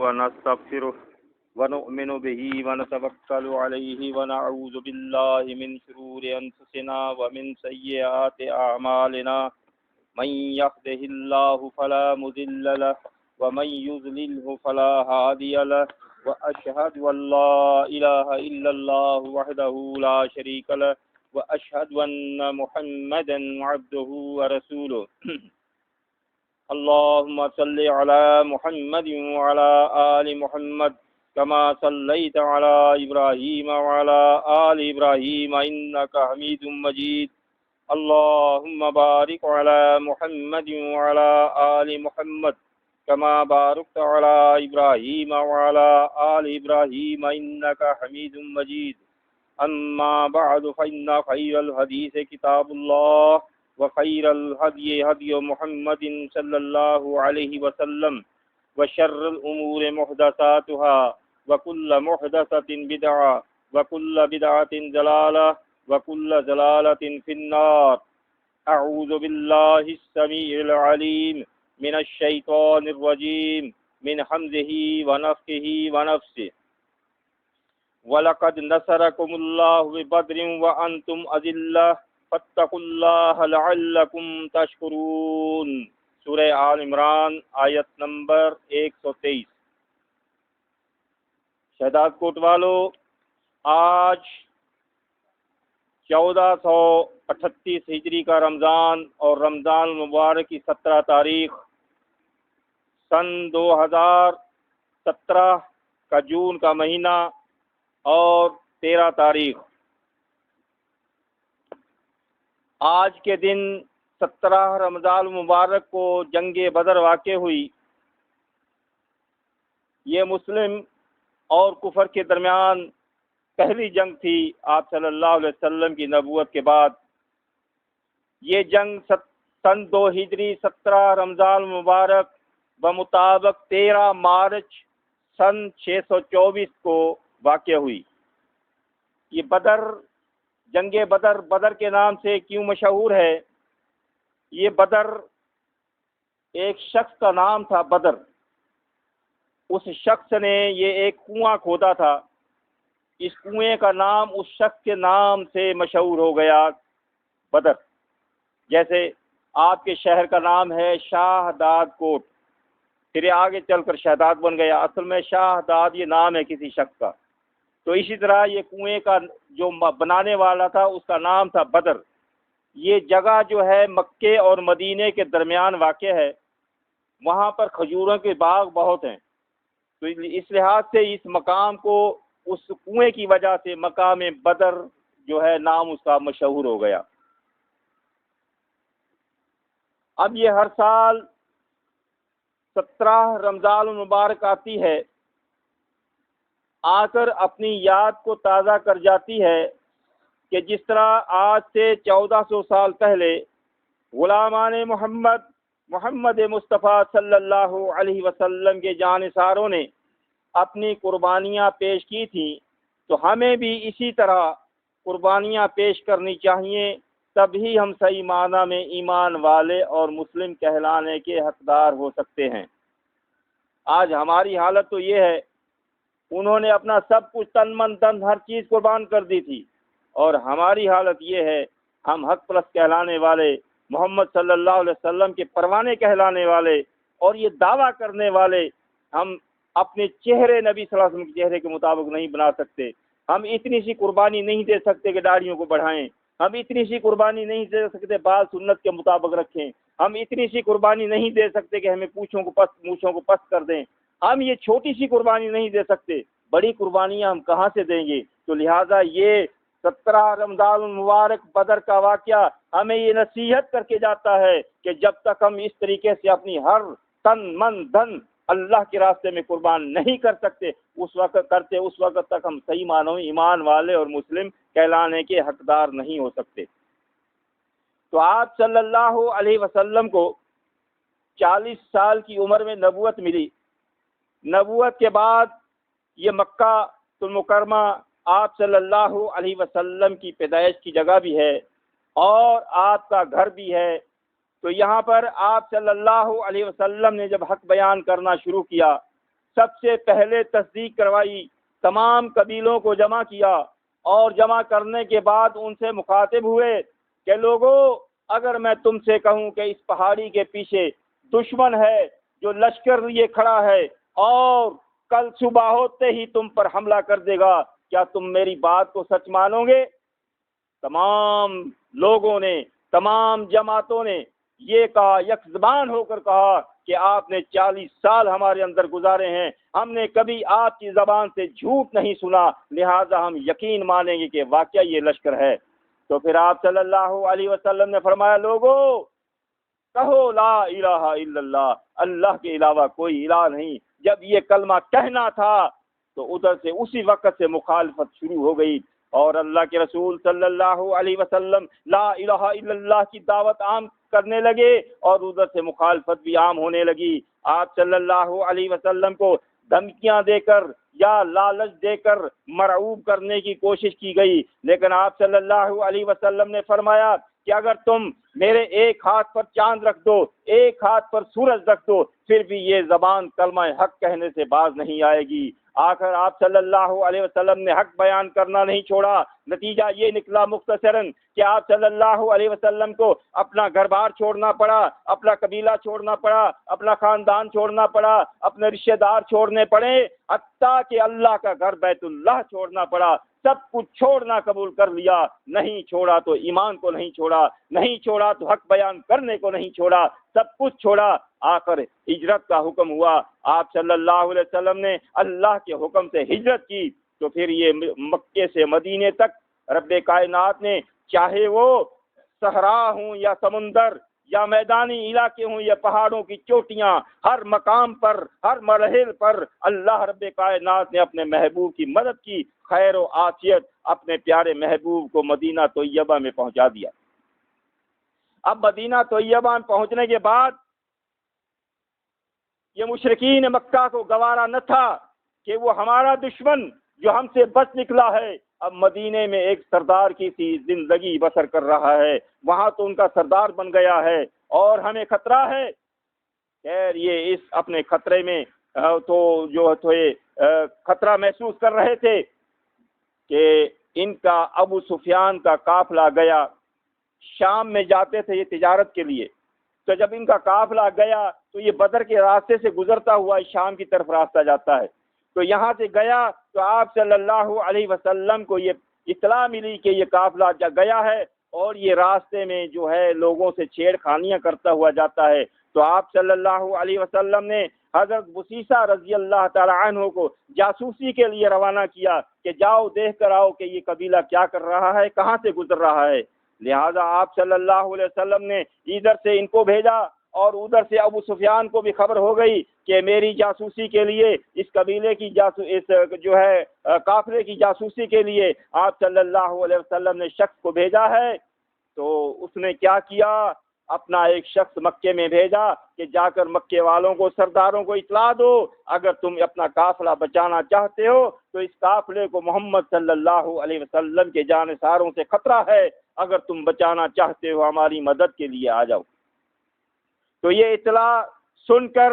ونستغفره ونؤمن به ونتوكل عليه ونعوذ بالله من شرور أنفسنا ومن سيئات أعمالنا من يهده الله فلا مضل له ومن يضلله فلا هادي له وأشهد أن لا إله إلا الله وحده لا شريك له وأشهد أن محمدا عبده ورسوله اللهم صل على محمد وعلى آل محمد كما صليت على إبراهيم وعلى آل إبراهيم إنك حميد مجيد اللهم بارك على محمد وعلى آل محمد كما باركت على إبراهيم وعلى آل إبراهيم إنك حميد مجيد أما بعد فإن خير الحديث كتاب الله وخير الهدي هدي محمد صلى الله عليه وسلم وشر الأمور محدثاتها وكل محدثة بدعة وكل بدعة ضلالة وكل ضلالة في النار أعوذ بالله السميع العليم من الشيطان الرجيم من حمزه ونفخه ونفسه وَلَقَدْ نَصَرَكُمُ اللَّهُ بِبَدْرٍ وَأَنْتُمْ أَذِلَّةٌ فَاتَّقُوا اللَّهَ لَعَلَّكُمْ تَشْكُرُونَ سورہ آل عمران آیت نمبر 123۔ شہداد کوٹ والو، آج 1438 ہجری کا رمضان اور رمضان المبارک کی 17 تاریخ سن 2017 کا جون کا مہینہ اور 13 تاریخ۔ آج کے دن 17 رمضان المبارک کو جنگ بدر واقع ہوئی۔ یہ مسلم اور کفر کے درمیان پہلی جنگ تھی آپ صلی اللہ علیہ وسلم کی نبوت کے بعد۔ یہ جنگ سن 2 ہجری 17 رمضان المبارک بمطابق 13 مارچ سن 624 کو واقع ہوئی۔ یہ جنگ بدر کے نام سے کیوں مشہور ہے؟ یہ بدر ایک شخص کا نام تھا، بدر۔ اس شخص نے یہ ایک کنواں کھودا تھا، اس کنویں کا نام اس شخص کے نام سے مشہور ہو گیا، بدر۔ جیسے آپ کے شہر کا نام ہے شاہداد کوٹ، پھر یہ آگے چل کر شہداد بن گیا، اصل میں شاہداد یہ نام ہے کسی شخص کا۔ تو اسی طرح یہ کنویں کا جو بنانے والا تھا اس کا نام تھا بدر۔ یہ جگہ جو ہے مکے اور مدینے کے درمیان واقع ہے، وہاں پر کھجوروں کے باغ بہت ہیں، تو اس لحاظ سے اس مقام کو اس کنویں کی وجہ سے مقام بدر جو ہے نام اس کا مشہور ہو گیا۔ اب یہ ہر سال 17 رمضان المبارک آتی ہے، آ کر اپنی یاد کو تازہ کر جاتی ہے کہ جس طرح آج سے 1400 سال پہلے غلامان محمد مصطفیٰ صلی اللہ علیہ وسلم کے جانثاروں نے اپنی قربانیاں پیش کی تھیں، تو ہمیں بھی اسی طرح قربانیاں پیش کرنی چاہیے، تبھی ہم صحیح معنی میں ایمان والے اور مسلم کہلانے کے حقدار ہو سکتے ہیں۔ آج ہماری حالت تو یہ ہے، انہوں نے اپنا سب کچھ تن من دن ہر چیز قربان کر دی تھی، اور ہماری حالت یہ ہے، ہم حق پرست کہلانے والے، محمد صلی اللہ علیہ وسلم کے پروانے کہلانے والے اور یہ دعویٰ کرنے والے، ہم اپنے چہرے نبی صلی اللہ علیہ وسلم کے چہرے کے مطابق نہیں بنا سکتے۔ ہم اتنی سی قربانی نہیں دے سکتے کہ داڑھیوں کو بڑھائیں، ہم اتنی سی قربانی نہیں دے سکتے بال سنت کے مطابق رکھیں، ہم اتنی سی قربانی نہیں دے سکتے کہ ہمیں مونچھوں کو پست کر دیں، ہم یہ چھوٹی سی قربانی نہیں دے سکتے، بڑی قربانیاں ہم کہاں سے دیں گے؟ تو لہٰذا یہ 17 رمضان المبارک بدر کا واقعہ ہمیں یہ نصیحت کر کے جاتا ہے کہ جب تک ہم اس طریقے سے اپنی ہر تن من دھن اللہ کے راستے میں قربان نہیں کر سکتے، اس وقت تک ہم صحیح معنوں میں ایمان والے اور مسلم کہلانے کے حقدار نہیں ہو سکتے۔ تو آپ صلی اللہ علیہ وسلم کو 40 سال کی عمر میں نبوت ملی۔ نبوت کے بعد یہ مکہ المکرمہ آپ صلی اللہ علیہ وسلم کی پیدائش کی جگہ بھی ہے اور آپ کا گھر بھی ہے۔ تو یہاں پر آپ صلی اللہ علیہ وسلم نے جب حق بیان کرنا شروع کیا، سب سے پہلے تصدیق کروائی، تمام قبیلوں کو جمع کیا، اور جمع کرنے کے بعد ان سے مخاطب ہوئے کہ لوگوں، اگر میں تم سے کہوں کہ اس پہاڑی کے پیچھے دشمن ہے جو لشکر لیے کھڑا ہے اور کل صبح ہوتے ہی تم پر حملہ کر دے گا، کیا تم میری بات کو سچ مانو گے؟ تمام لوگوں نے، تمام جماعتوں نے یہ کہا، یک زبان ہو کر کہا کہ آپ نے 40 سال ہمارے اندر گزارے ہیں، ہم نے کبھی آپ کی زبان سے جھوٹ نہیں سنا، لہذا ہم یقین مانیں گے کہ واقعہ یہ لشکر ہے۔ تو پھر آپ صلی اللہ علیہ وسلم نے فرمایا، لوگوں کہو لا الہ الا اللہ، اللہ کے علاوہ کوئی الہ نہیں۔ جب یہ کلمہ کہنا تھا تو ادھر سے اسی وقت سے مخالفت شروع ہو گئی، اور اللہ کے رسول صلی اللہ علیہ وسلم لا الہ الا اللہ کی دعوت عام کرنے لگے، اور ادھر سے مخالفت بھی عام ہونے لگی۔ آپ صلی اللہ علیہ وسلم کو دھمکیاں دے کر یا لالچ دے کر مرعوب کرنے کی کوشش کی گئی، لیکن آپ صلی اللہ علیہ وسلم نے فرمایا کہ اگر تم میرے ایک ہاتھ پر چاند رکھ دو، ایک ہاتھ پر سورج رکھ دو، پھر بھی یہ زبان کلمہ حق کہنے سے باز نہیں آئے گی۔ آخر آپ صلی اللہ علیہ وسلم نے حق بیان کرنا نہیں چھوڑا۔ نتیجہ یہ نکلا مختصراً کہ آپ صلی اللہ علیہ وسلم کو اپنا گھر بار چھوڑنا پڑا، اپنا قبیلہ چھوڑنا پڑا، اپنا خاندان چھوڑنا پڑا، اپنے رشتہ دار چھوڑنے پڑے، حتیٰ کہ اللہ کا گھر بیت اللہ چھوڑنا پڑا۔ سب کچھ چھوڑنا قبول کر لیا، نہیں چھوڑا تو ایمان کو نہیں چھوڑا، نہیں چھوڑا تو حق بیان کرنے کو نہیں چھوڑا، سب کچھ چھوڑا۔ آخر ہجرت کا حکم ہوا، آپ صلی اللہ علیہ وسلم نے اللہ کے حکم سے ہجرت کی۔ تو پھر یہ مکے سے مدینے تک رب کائنات نے، چاہے وہ صحرا ہوں یا سمندر یا میدانی علاقے ہوں یا پہاڑوں کی چوٹیاں، ہر مقام پر، ہر مرحلے پر اللہ رب کائنات نے اپنے محبوب کی مدد کی، خیر و عافیت اپنے پیارے محبوب کو مدینہ طیبہ میں پہنچا دیا۔ اب مدینہ طیبہ میں پہنچنے کے بعد یہ مشرکین مکہ کو گوارا نہ تھا کہ وہ ہمارا دشمن جو ہم سے بچ نکلا ہے اب مدینے میں ایک سردار کی سی زندگی بسر کر رہا ہے، وہاں تو ان کا سردار بن گیا ہے اور ہمیں خطرہ ہے۔ خیر یہ اس اپنے خطرے میں تو جو خطرہ محسوس کر رہے تھے کہ ان کا ابو سفیان کا قافلہ گیا، شام میں جاتے تھے یہ تجارت کے لیے، تو جب ان کا قافلہ گیا تو یہ بدر کے راستے سے گزرتا ہوا شام کی طرف راستہ جاتا ہے، تو یہاں سے گیا تو آپ صلی اللہ علیہ وسلم کو یہ اطلاع ملی کہ یہ قافلہ گیا ہے اور یہ راستے میں جو ہے لوگوں سے چھیڑ خانیاں کرتا ہوا جاتا ہے۔ تو آپ صلی اللہ علیہ وسلم نے حضرت بصیصہ رضی اللہ تعالی عنہ کو جاسوسی کے لیے روانہ کیا کہ جاؤ دیکھ کر آؤ کہ یہ قبیلہ کیا کر رہا ہے، کہاں سے گزر رہا ہے۔ لہذا آپ صلی اللہ علیہ وسلم نے ادھر سے ان کو بھیجا اور ادھر سے ابو سفیان کو بھی خبر ہو گئی کہ میری جاسوسی کے لیے، اس قبیلے کی قافلے کی جاسوسی کے لیے آپ صلی اللہ علیہ وسلم نے شخص کو بھیجا ہے۔ تو اس نے کیا کیا، اپنا ایک شخص مکے میں بھیجا کہ جا کر مکے والوں کو، سرداروں کو اطلاع دو، اگر تم اپنا قافلہ بچانا چاہتے ہو تو اس قافلے کو محمد صلی اللہ علیہ وسلم کے جانثاروں سے خطرہ ہے، اگر تم بچانا چاہتے ہو ہماری مدد کے لیے آ جاؤ۔ تو یہ اطلاع سن کر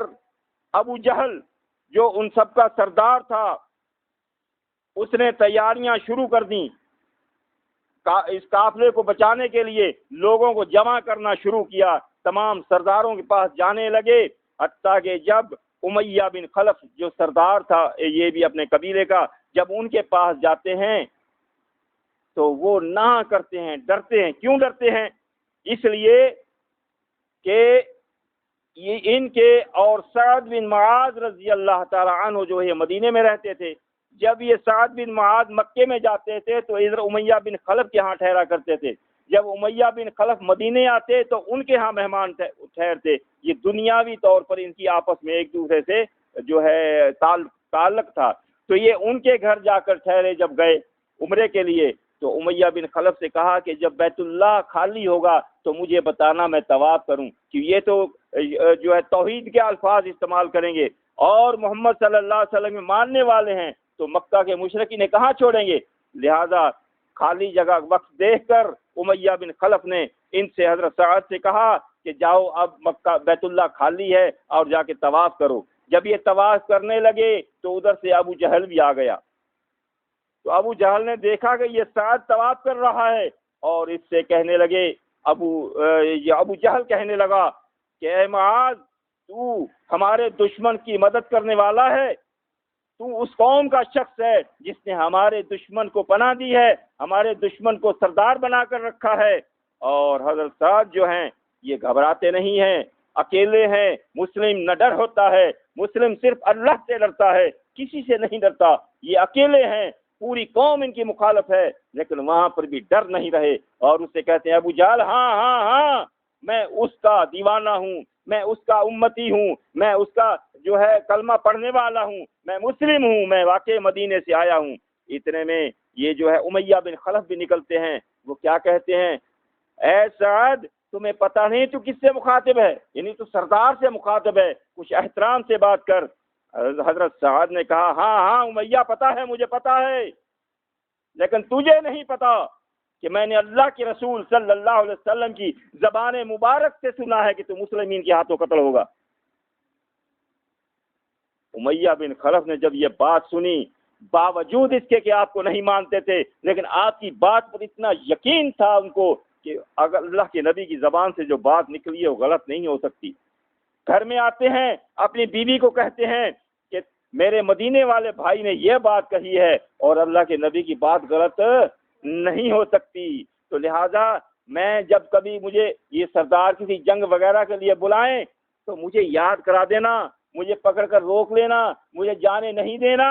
ابو جہل جو ان سب کا سردار تھا اس نے تیاریاں شروع کر دیں، اس قافلے کو بچانے کے لیے لوگوں کو جمع کرنا شروع کیا، تمام سرداروں کے پاس جانے لگے، حتیٰ کہ جب امیہ بن خلف جو سردار تھا یہ بھی اپنے قبیلے کا، جب ان کے پاس جاتے ہیں تو وہ نہ کرتے ہیں، ڈرتے ہیں۔ کیوں ڈرتے ہیں؟ اس لیے کہ یہ ان کے اور سعد بن معاذ رضی اللہ تعالی عنہ جو ہے مدینے میں رہتے تھے، جب یہ سعد بن معاذ مکے میں جاتے تھے تو ادھر امیہ بن خلف کے ہاں ٹھہرا کرتے تھے، جب امیہ بن خلف مدینے آتے تو ان کے ہاں مہمان ٹھہرتے۔ یہ دنیاوی طور پر ان کی آپس میں ایک دوسرے سے جو ہے تعلق تھا، تو یہ ان کے گھر جا کر ٹھہرے۔ جب گئے عمرے کے لیے تو امیہ بن خلف سے کہا کہ جب بیت اللہ خالی ہوگا تو مجھے بتانا، میں طواف کروں، کہ یہ تو جو ہے توحید کے الفاظ استعمال کریں گے اور محمد صلی اللہ علیہ وسلم میں ماننے والے ہیں، تو مکہ کے مشرکین نے کہاں چھوڑیں گے۔ لہذا خالی جگہ وقت دیکھ کر امیہ بن خلف نے ان سے حضرت سعد سے کہا کہ جاؤ اب مکہ بیت اللہ خالی ہے اور جا کے طواف کرو۔ جب یہ طواف کرنے لگے تو ادھر سے ابو جہل بھی آ گیا. تو ابو جہل نے دیکھا کہ یہ سعد طواف کر رہا ہے اور اس سے کہنے لگے ابو جہل کہنے لگا کہ اے معاذ، تو ہمارے دشمن کی مدد کرنے والا ہے، تو اس قوم کا شخص ہے جس نے ہمارے دشمن کو پناہ دی ہے، ہمارے دشمن کو سردار بنا کر رکھا ہے. اور حضرت سعد جو ہیں یہ گھبراتے نہیں ہیں، اکیلے ہیں. مسلم نہ ڈر ہوتا ہے، مسلم صرف اللہ سے ڈرتا ہے، کسی سے نہیں ڈرتا. یہ اکیلے ہیں، پوری قوم ان کی مخالف ہے، لیکن وہاں پر بھی ڈر نہیں رہے. اور اس سے کہتے ہیں ابو جہل، ہاں ہاں ہاں، میں اس کا دیوانہ ہوں، میں اس کا امتی ہوں، میں اس کا جو ہے کلمہ پڑھنے والا ہوں، میں مسلم ہوں، میں واقع مدینے سے آیا ہوں. اتنے میں یہ جو ہے امیہ بن خلف بھی نکلتے ہیں. وہ کیا کہتے ہیں، اے سعد، تمہیں پتہ نہیں تو کس سے مخاطب ہے؟ یعنی تو سردار سے مخاطب ہے، کچھ احترام سے بات کر. حضرت سعد نے کہا ہاں ہاں امیہ، پتہ ہے، مجھے پتہ ہے، لیکن تجھے نہیں پتہ کہ میں نے اللہ کے رسول صلی اللہ علیہ وسلم کی زبان مبارک سے سنا ہے کہ تو مسلمین کے ہاتھوں قتل ہوگا. امیہ بن خلف نے جب یہ بات سنی، باوجود اس کے کہ آپ کو نہیں مانتے تھے، لیکن آپ کی بات پر اتنا یقین تھا ان کو کہ اگر اللہ کے نبی کی زبان سے جو بات نکلی ہے وہ غلط نہیں ہو سکتی. گھر میں آتے ہیں، اپنی بیوی کو کہتے ہیں کہ میرے مدینے والے بھائی نے یہ بات کہی ہے اور اللہ کے نبی کی بات غلط نہیں ہو سکتی. تو لہذا میں جب کبھی مجھے یہ سردار کسی جنگ وغیرہ کے لیے بلائیں تو مجھے یاد کرا دینا، مجھے پکڑ کر روک لینا، مجھے جانے نہیں دینا.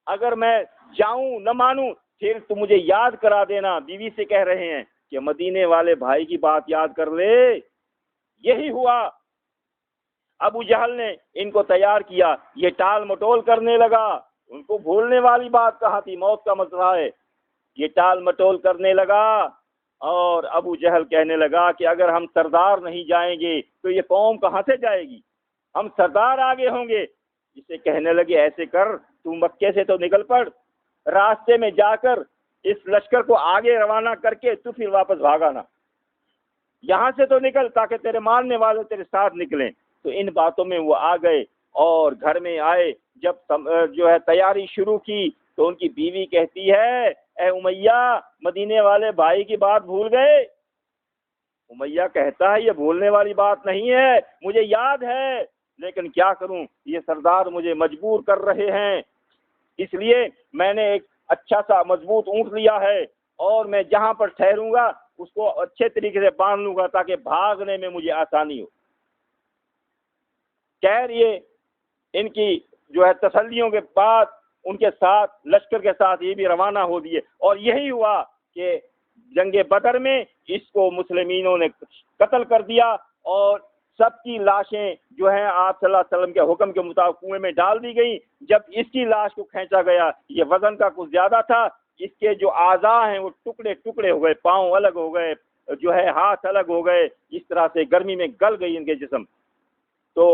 اگر میں جاؤں نہ مانوں پھر تو مجھے یاد کرا دینا. بیوی سے کہہ رہے ہیں کہ مدینے والے بھائی کی بات یاد کر لے. یہی ہوا. ابو جہل نے ان کو تیار کیا، یہ ٹال مٹول کرنے لگا. ان کو بھولنے والی بات کہا تھی، موت کا مسئلہ ہے. یہ ٹال مٹول کرنے لگا اور ابو جہل کہنے لگا کہ اگر ہم سردار نہیں جائیں گے تو یہ قوم کہاں سے جائے گی، ہم سردار آگے ہوں گے. اسے کہنے لگے ایسے کر، تو مکے سے تو نکل پڑ، راستے میں جا کر اس لشکر کو آگے روانہ کر کے تو پھر واپس بھاگا نا، یہاں سے تو نکل تاکہ تیرے ماننے والے تیرے ساتھ نکلیں. تو ان باتوں میں وہ آ گئے اور گھر میں آئے. جب جو ہے تیاری شروع کی تو ان کی بیوی کہتی ہے اے امیہ، مدینے والے بھائی کی بات بھول گئے؟ امیہ کہتا ہے یہ بھولنے والی بات نہیں ہے، مجھے یاد ہے، لیکن کیا کروں، یہ سردار مجھے مجبور کر رہے ہیں، اس لیے میں نے ایک اچھا سا مضبوط اونٹ لیا ہے اور میں جہاں پر ٹھہروں گا اس کو اچھے طریقے سے باندھ لوں گا تاکہ بھاگنے میں مجھے آسانی ہو. خیر یہ ان کی جو ہے تسلیوں کے بعد ان کے ساتھ لشکر کے ساتھ یہ بھی روانہ ہو دیے. اور یہی ہوا کہ جنگ بدر میں اس کو مسلمینوں نے قتل کر دیا اور سب کی لاشیں جو ہیں آپ صلی اللہ علیہ وسلم کے حکم کے مطابق کنویں میں ڈال دی گئیں. جب اس کی لاش کو کھینچا گیا، یہ وزن کا کچھ زیادہ تھا، اس کے جو اعضاء ہیں وہ ٹکڑے ٹکڑے ہو گئے، پاؤں الگ ہو گئے، جو ہے ہاتھ الگ ہو گئے، اس طرح سے گرمی میں گل گئی ان کے جسم. تو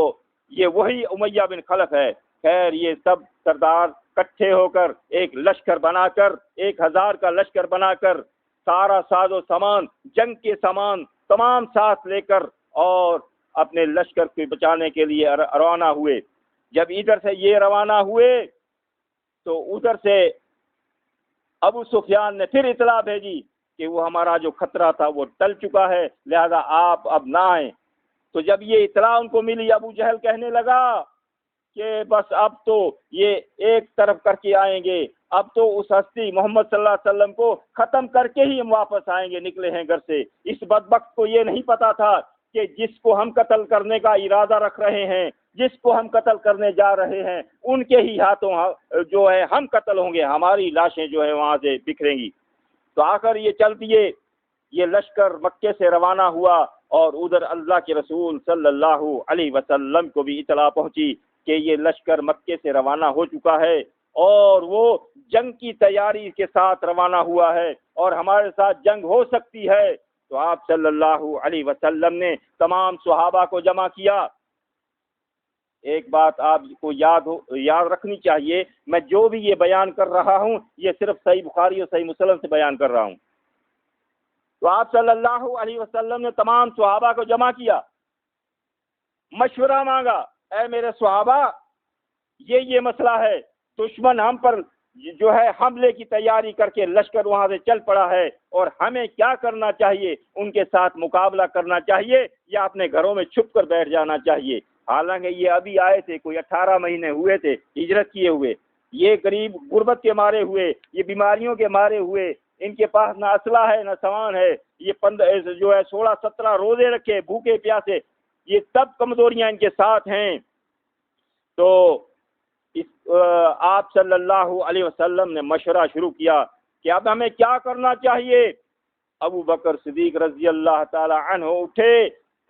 یہ وہی امیہ بن خلف ہے. خیر یہ سب سردار اکٹھے ہو کر ایک لشکر بنا کر 1000 کا لشکر بنا کر سارا ساز و سامان، جنگ کے سامان تمام ساتھ لے کر اور اپنے لشکر کو بچانے کے لیے روانہ ہوئے. جب ادھر سے یہ روانہ ہوئے تو ادھر سے ابو سفیان نے پھر اطلاع بھیجی کہ وہ ہمارا جو خطرہ تھا وہ ٹل چکا ہے، لہذا آپ اب نہ آئیں. تو جب یہ اطلاع ان کو ملی، ابو جہل کہنے لگا کہ بس اب تو یہ ایک طرف کر کے آئیں گے، اب تو اس ہستی محمد صلی اللہ علیہ وسلم کو ختم کر کے ہی ہم واپس آئیں گے، نکلے ہیں گھر سے. اس بدبخت کو یہ نہیں پتا تھا کہ جس کو ہم قتل کرنے کا ارادہ رکھ رہے ہیں، جس کو ہم قتل کرنے جا رہے ہیں، ان کے ہی ہاتھوں جو ہے ہم قتل ہوں گے، ہماری لاشیں جو ہے وہاں سے بکھریں گی. تو آخر یہ چل دیے، یہ لشکر مکے سے روانہ ہوا اور ادھر اللہ کے رسول صلی اللہ علیہ وسلم کو بھی اطلاع پہنچی کہ یہ لشکر مکے سے روانہ ہو چکا ہے اور وہ جنگ کی تیاری کے ساتھ روانہ ہوا ہے اور ہمارے ساتھ جنگ ہو سکتی ہے. تو آپ صلی اللہ علیہ وسلم نے تمام صحابہ کو جمع کیا. ایک بات آپ کو یاد رکھنی چاہیے، میں جو بھی یہ بیان کر رہا ہوں یہ صرف صحیح بخاری اور صحیح مسلم سے بیان کر رہا ہوں. تو آپ صلی اللہ علیہ وسلم نے تمام صحابہ کو جمع کیا، مشورہ مانگا اے میرے صحابہ یہ مسئلہ ہے، دشمن ہم پر جو ہے حملے کی تیاری کر کے لشکر وہاں سے چل پڑا ہے، اور ہمیں کیا کرنا چاہیے؟ ان کے ساتھ مقابلہ کرنا چاہیے یا اپنے گھروں میں چھپ کر بیٹھ جانا چاہیے؟ حالانکہ یہ ابھی آئے تھے، کوئی 18 مہینے ہوئے تھے ہجرت کیے ہوئے، یہ قریب غربت کے مارے ہوئے، یہ بیماریوں کے مارے ہوئے، ان کے پاس نہ اسلحہ ہے نہ سامان ہے، یہ 15 جو ہے 16-17 روزے رکھے بھوکے پیاسے، یہ سب کمزوریاں ان کے ساتھ ہیں۔ تو آپ صلی اللہ علیہ وسلم نے مشورہ شروع کیا کہ اب ہمیں کیا کرنا چاہیے؟ ابو بکر صدیق رضی اللہ تعالی عنہ اٹھے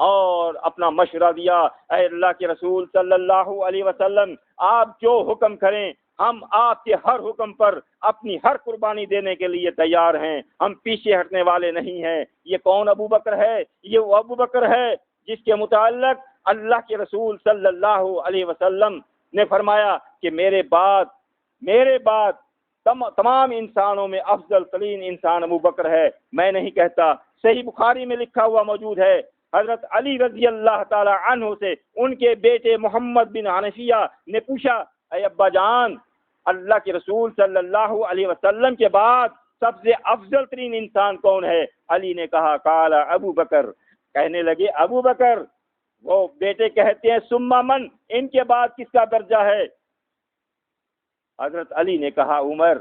اور اپنا مشورہ دیا، اے اللہ کے رسول صلی اللہ علیہ وسلم، آپ جو حکم کریں ہم آپ کے ہر حکم پر اپنی ہر قربانی دینے کے لیے تیار ہیں، ہم پیچھے ہٹنے والے نہیں ہیں۔ یہ کون ابو بکر ہے؟ یہ وہ ابو بکر ہے جس کے متعلق اللہ کے رسول صلی اللہ علیہ وسلم نے فرمایا کہ میرے بعد تمام انسانوں میں افضل ترین انسان ابو بکر ہے، میں نہیں کہتا۔ صحیح بخاری میں لکھا ہوا موجود ہے، حضرت علی رضی اللہ تعالی عنہ سے ان کے بیٹے محمد بن حنفیہ نے پوچھا، اے ابا جان، اللہ کے رسول صلی اللہ علیہ وسلم کے بعد سب سے افضل ترین انسان کون ہے؟ علی نے کہا قال ابو بکر، کہنے لگے ابو بکر۔ وہ بیٹے کہتے ہیں ثم من، ان کے بعد کس کا درجہ ہے؟ حضرت علی نے کہا عمر۔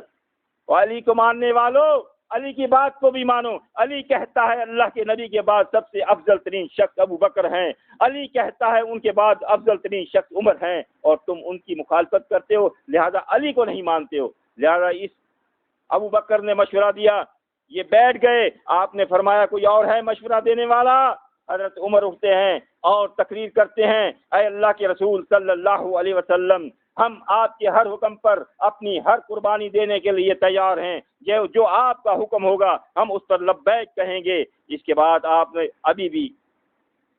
علی کو ماننے والوں علی کی بات کو بھی مانو، علی کہتا ہے اللہ کے نبی کے بعد سب سے افضل ترین شخص ابو بکر ہیں، علی کہتا ہے ان کے بعد افضل ترین شخص عمر ہیں، اور تم ان کی مخالفت کرتے ہو، لہذا علی کو نہیں مانتے ہو۔ لہذا اس ابو بکر نے مشورہ دیا، یہ بیٹھ گئے، آپ نے فرمایا کوئی اور ہے مشورہ دینے والا؟ حضرت عمر اٹھتے ہیں اور تقریر کرتے ہیں، اے اللہ کے رسول صلی اللہ علیہ وسلم، ہم آپ کے ہر حکم پر اپنی ہر قربانی دینے کے لیے تیار ہیں، جو آپ کا حکم ہوگا ہم اس پر لبیک کہیں گے۔ اس کے بعد آپ نے ابھی بھی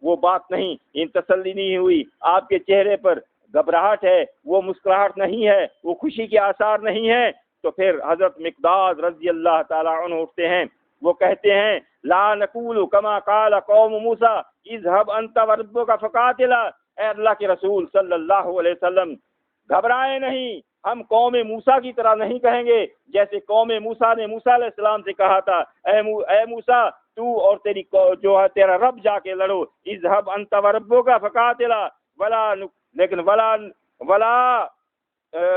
وہ بات نہیں، ان تسلی نہیں ہوئی، آپ کے چہرے پر گھبراہٹ ہے، وہ مسکراہٹ نہیں ہے، وہ خوشی کے آثار نہیں ہے۔ تو پھر حضرت مقداد رضی اللہ تعالی عنہ اٹھتے ہیں، وہ کہتے ہیں لا نقول کما قال قوم موسیٰ اذهب انت وربک فقاتلا، اے اللہ کے رسول صلی اللہ علیہ وسلم گھبرائیں نہیں، ہم قوم موسیٰ کی طرح نہیں کہیں گے جیسے قوم موسیٰ نے موسیٰ علیہ السلام سے کہا تھا، اے موسیٰ تو اور تیری جو ہے تیرا رب جا کے لڑو، اذهب انت وربک فقاتلا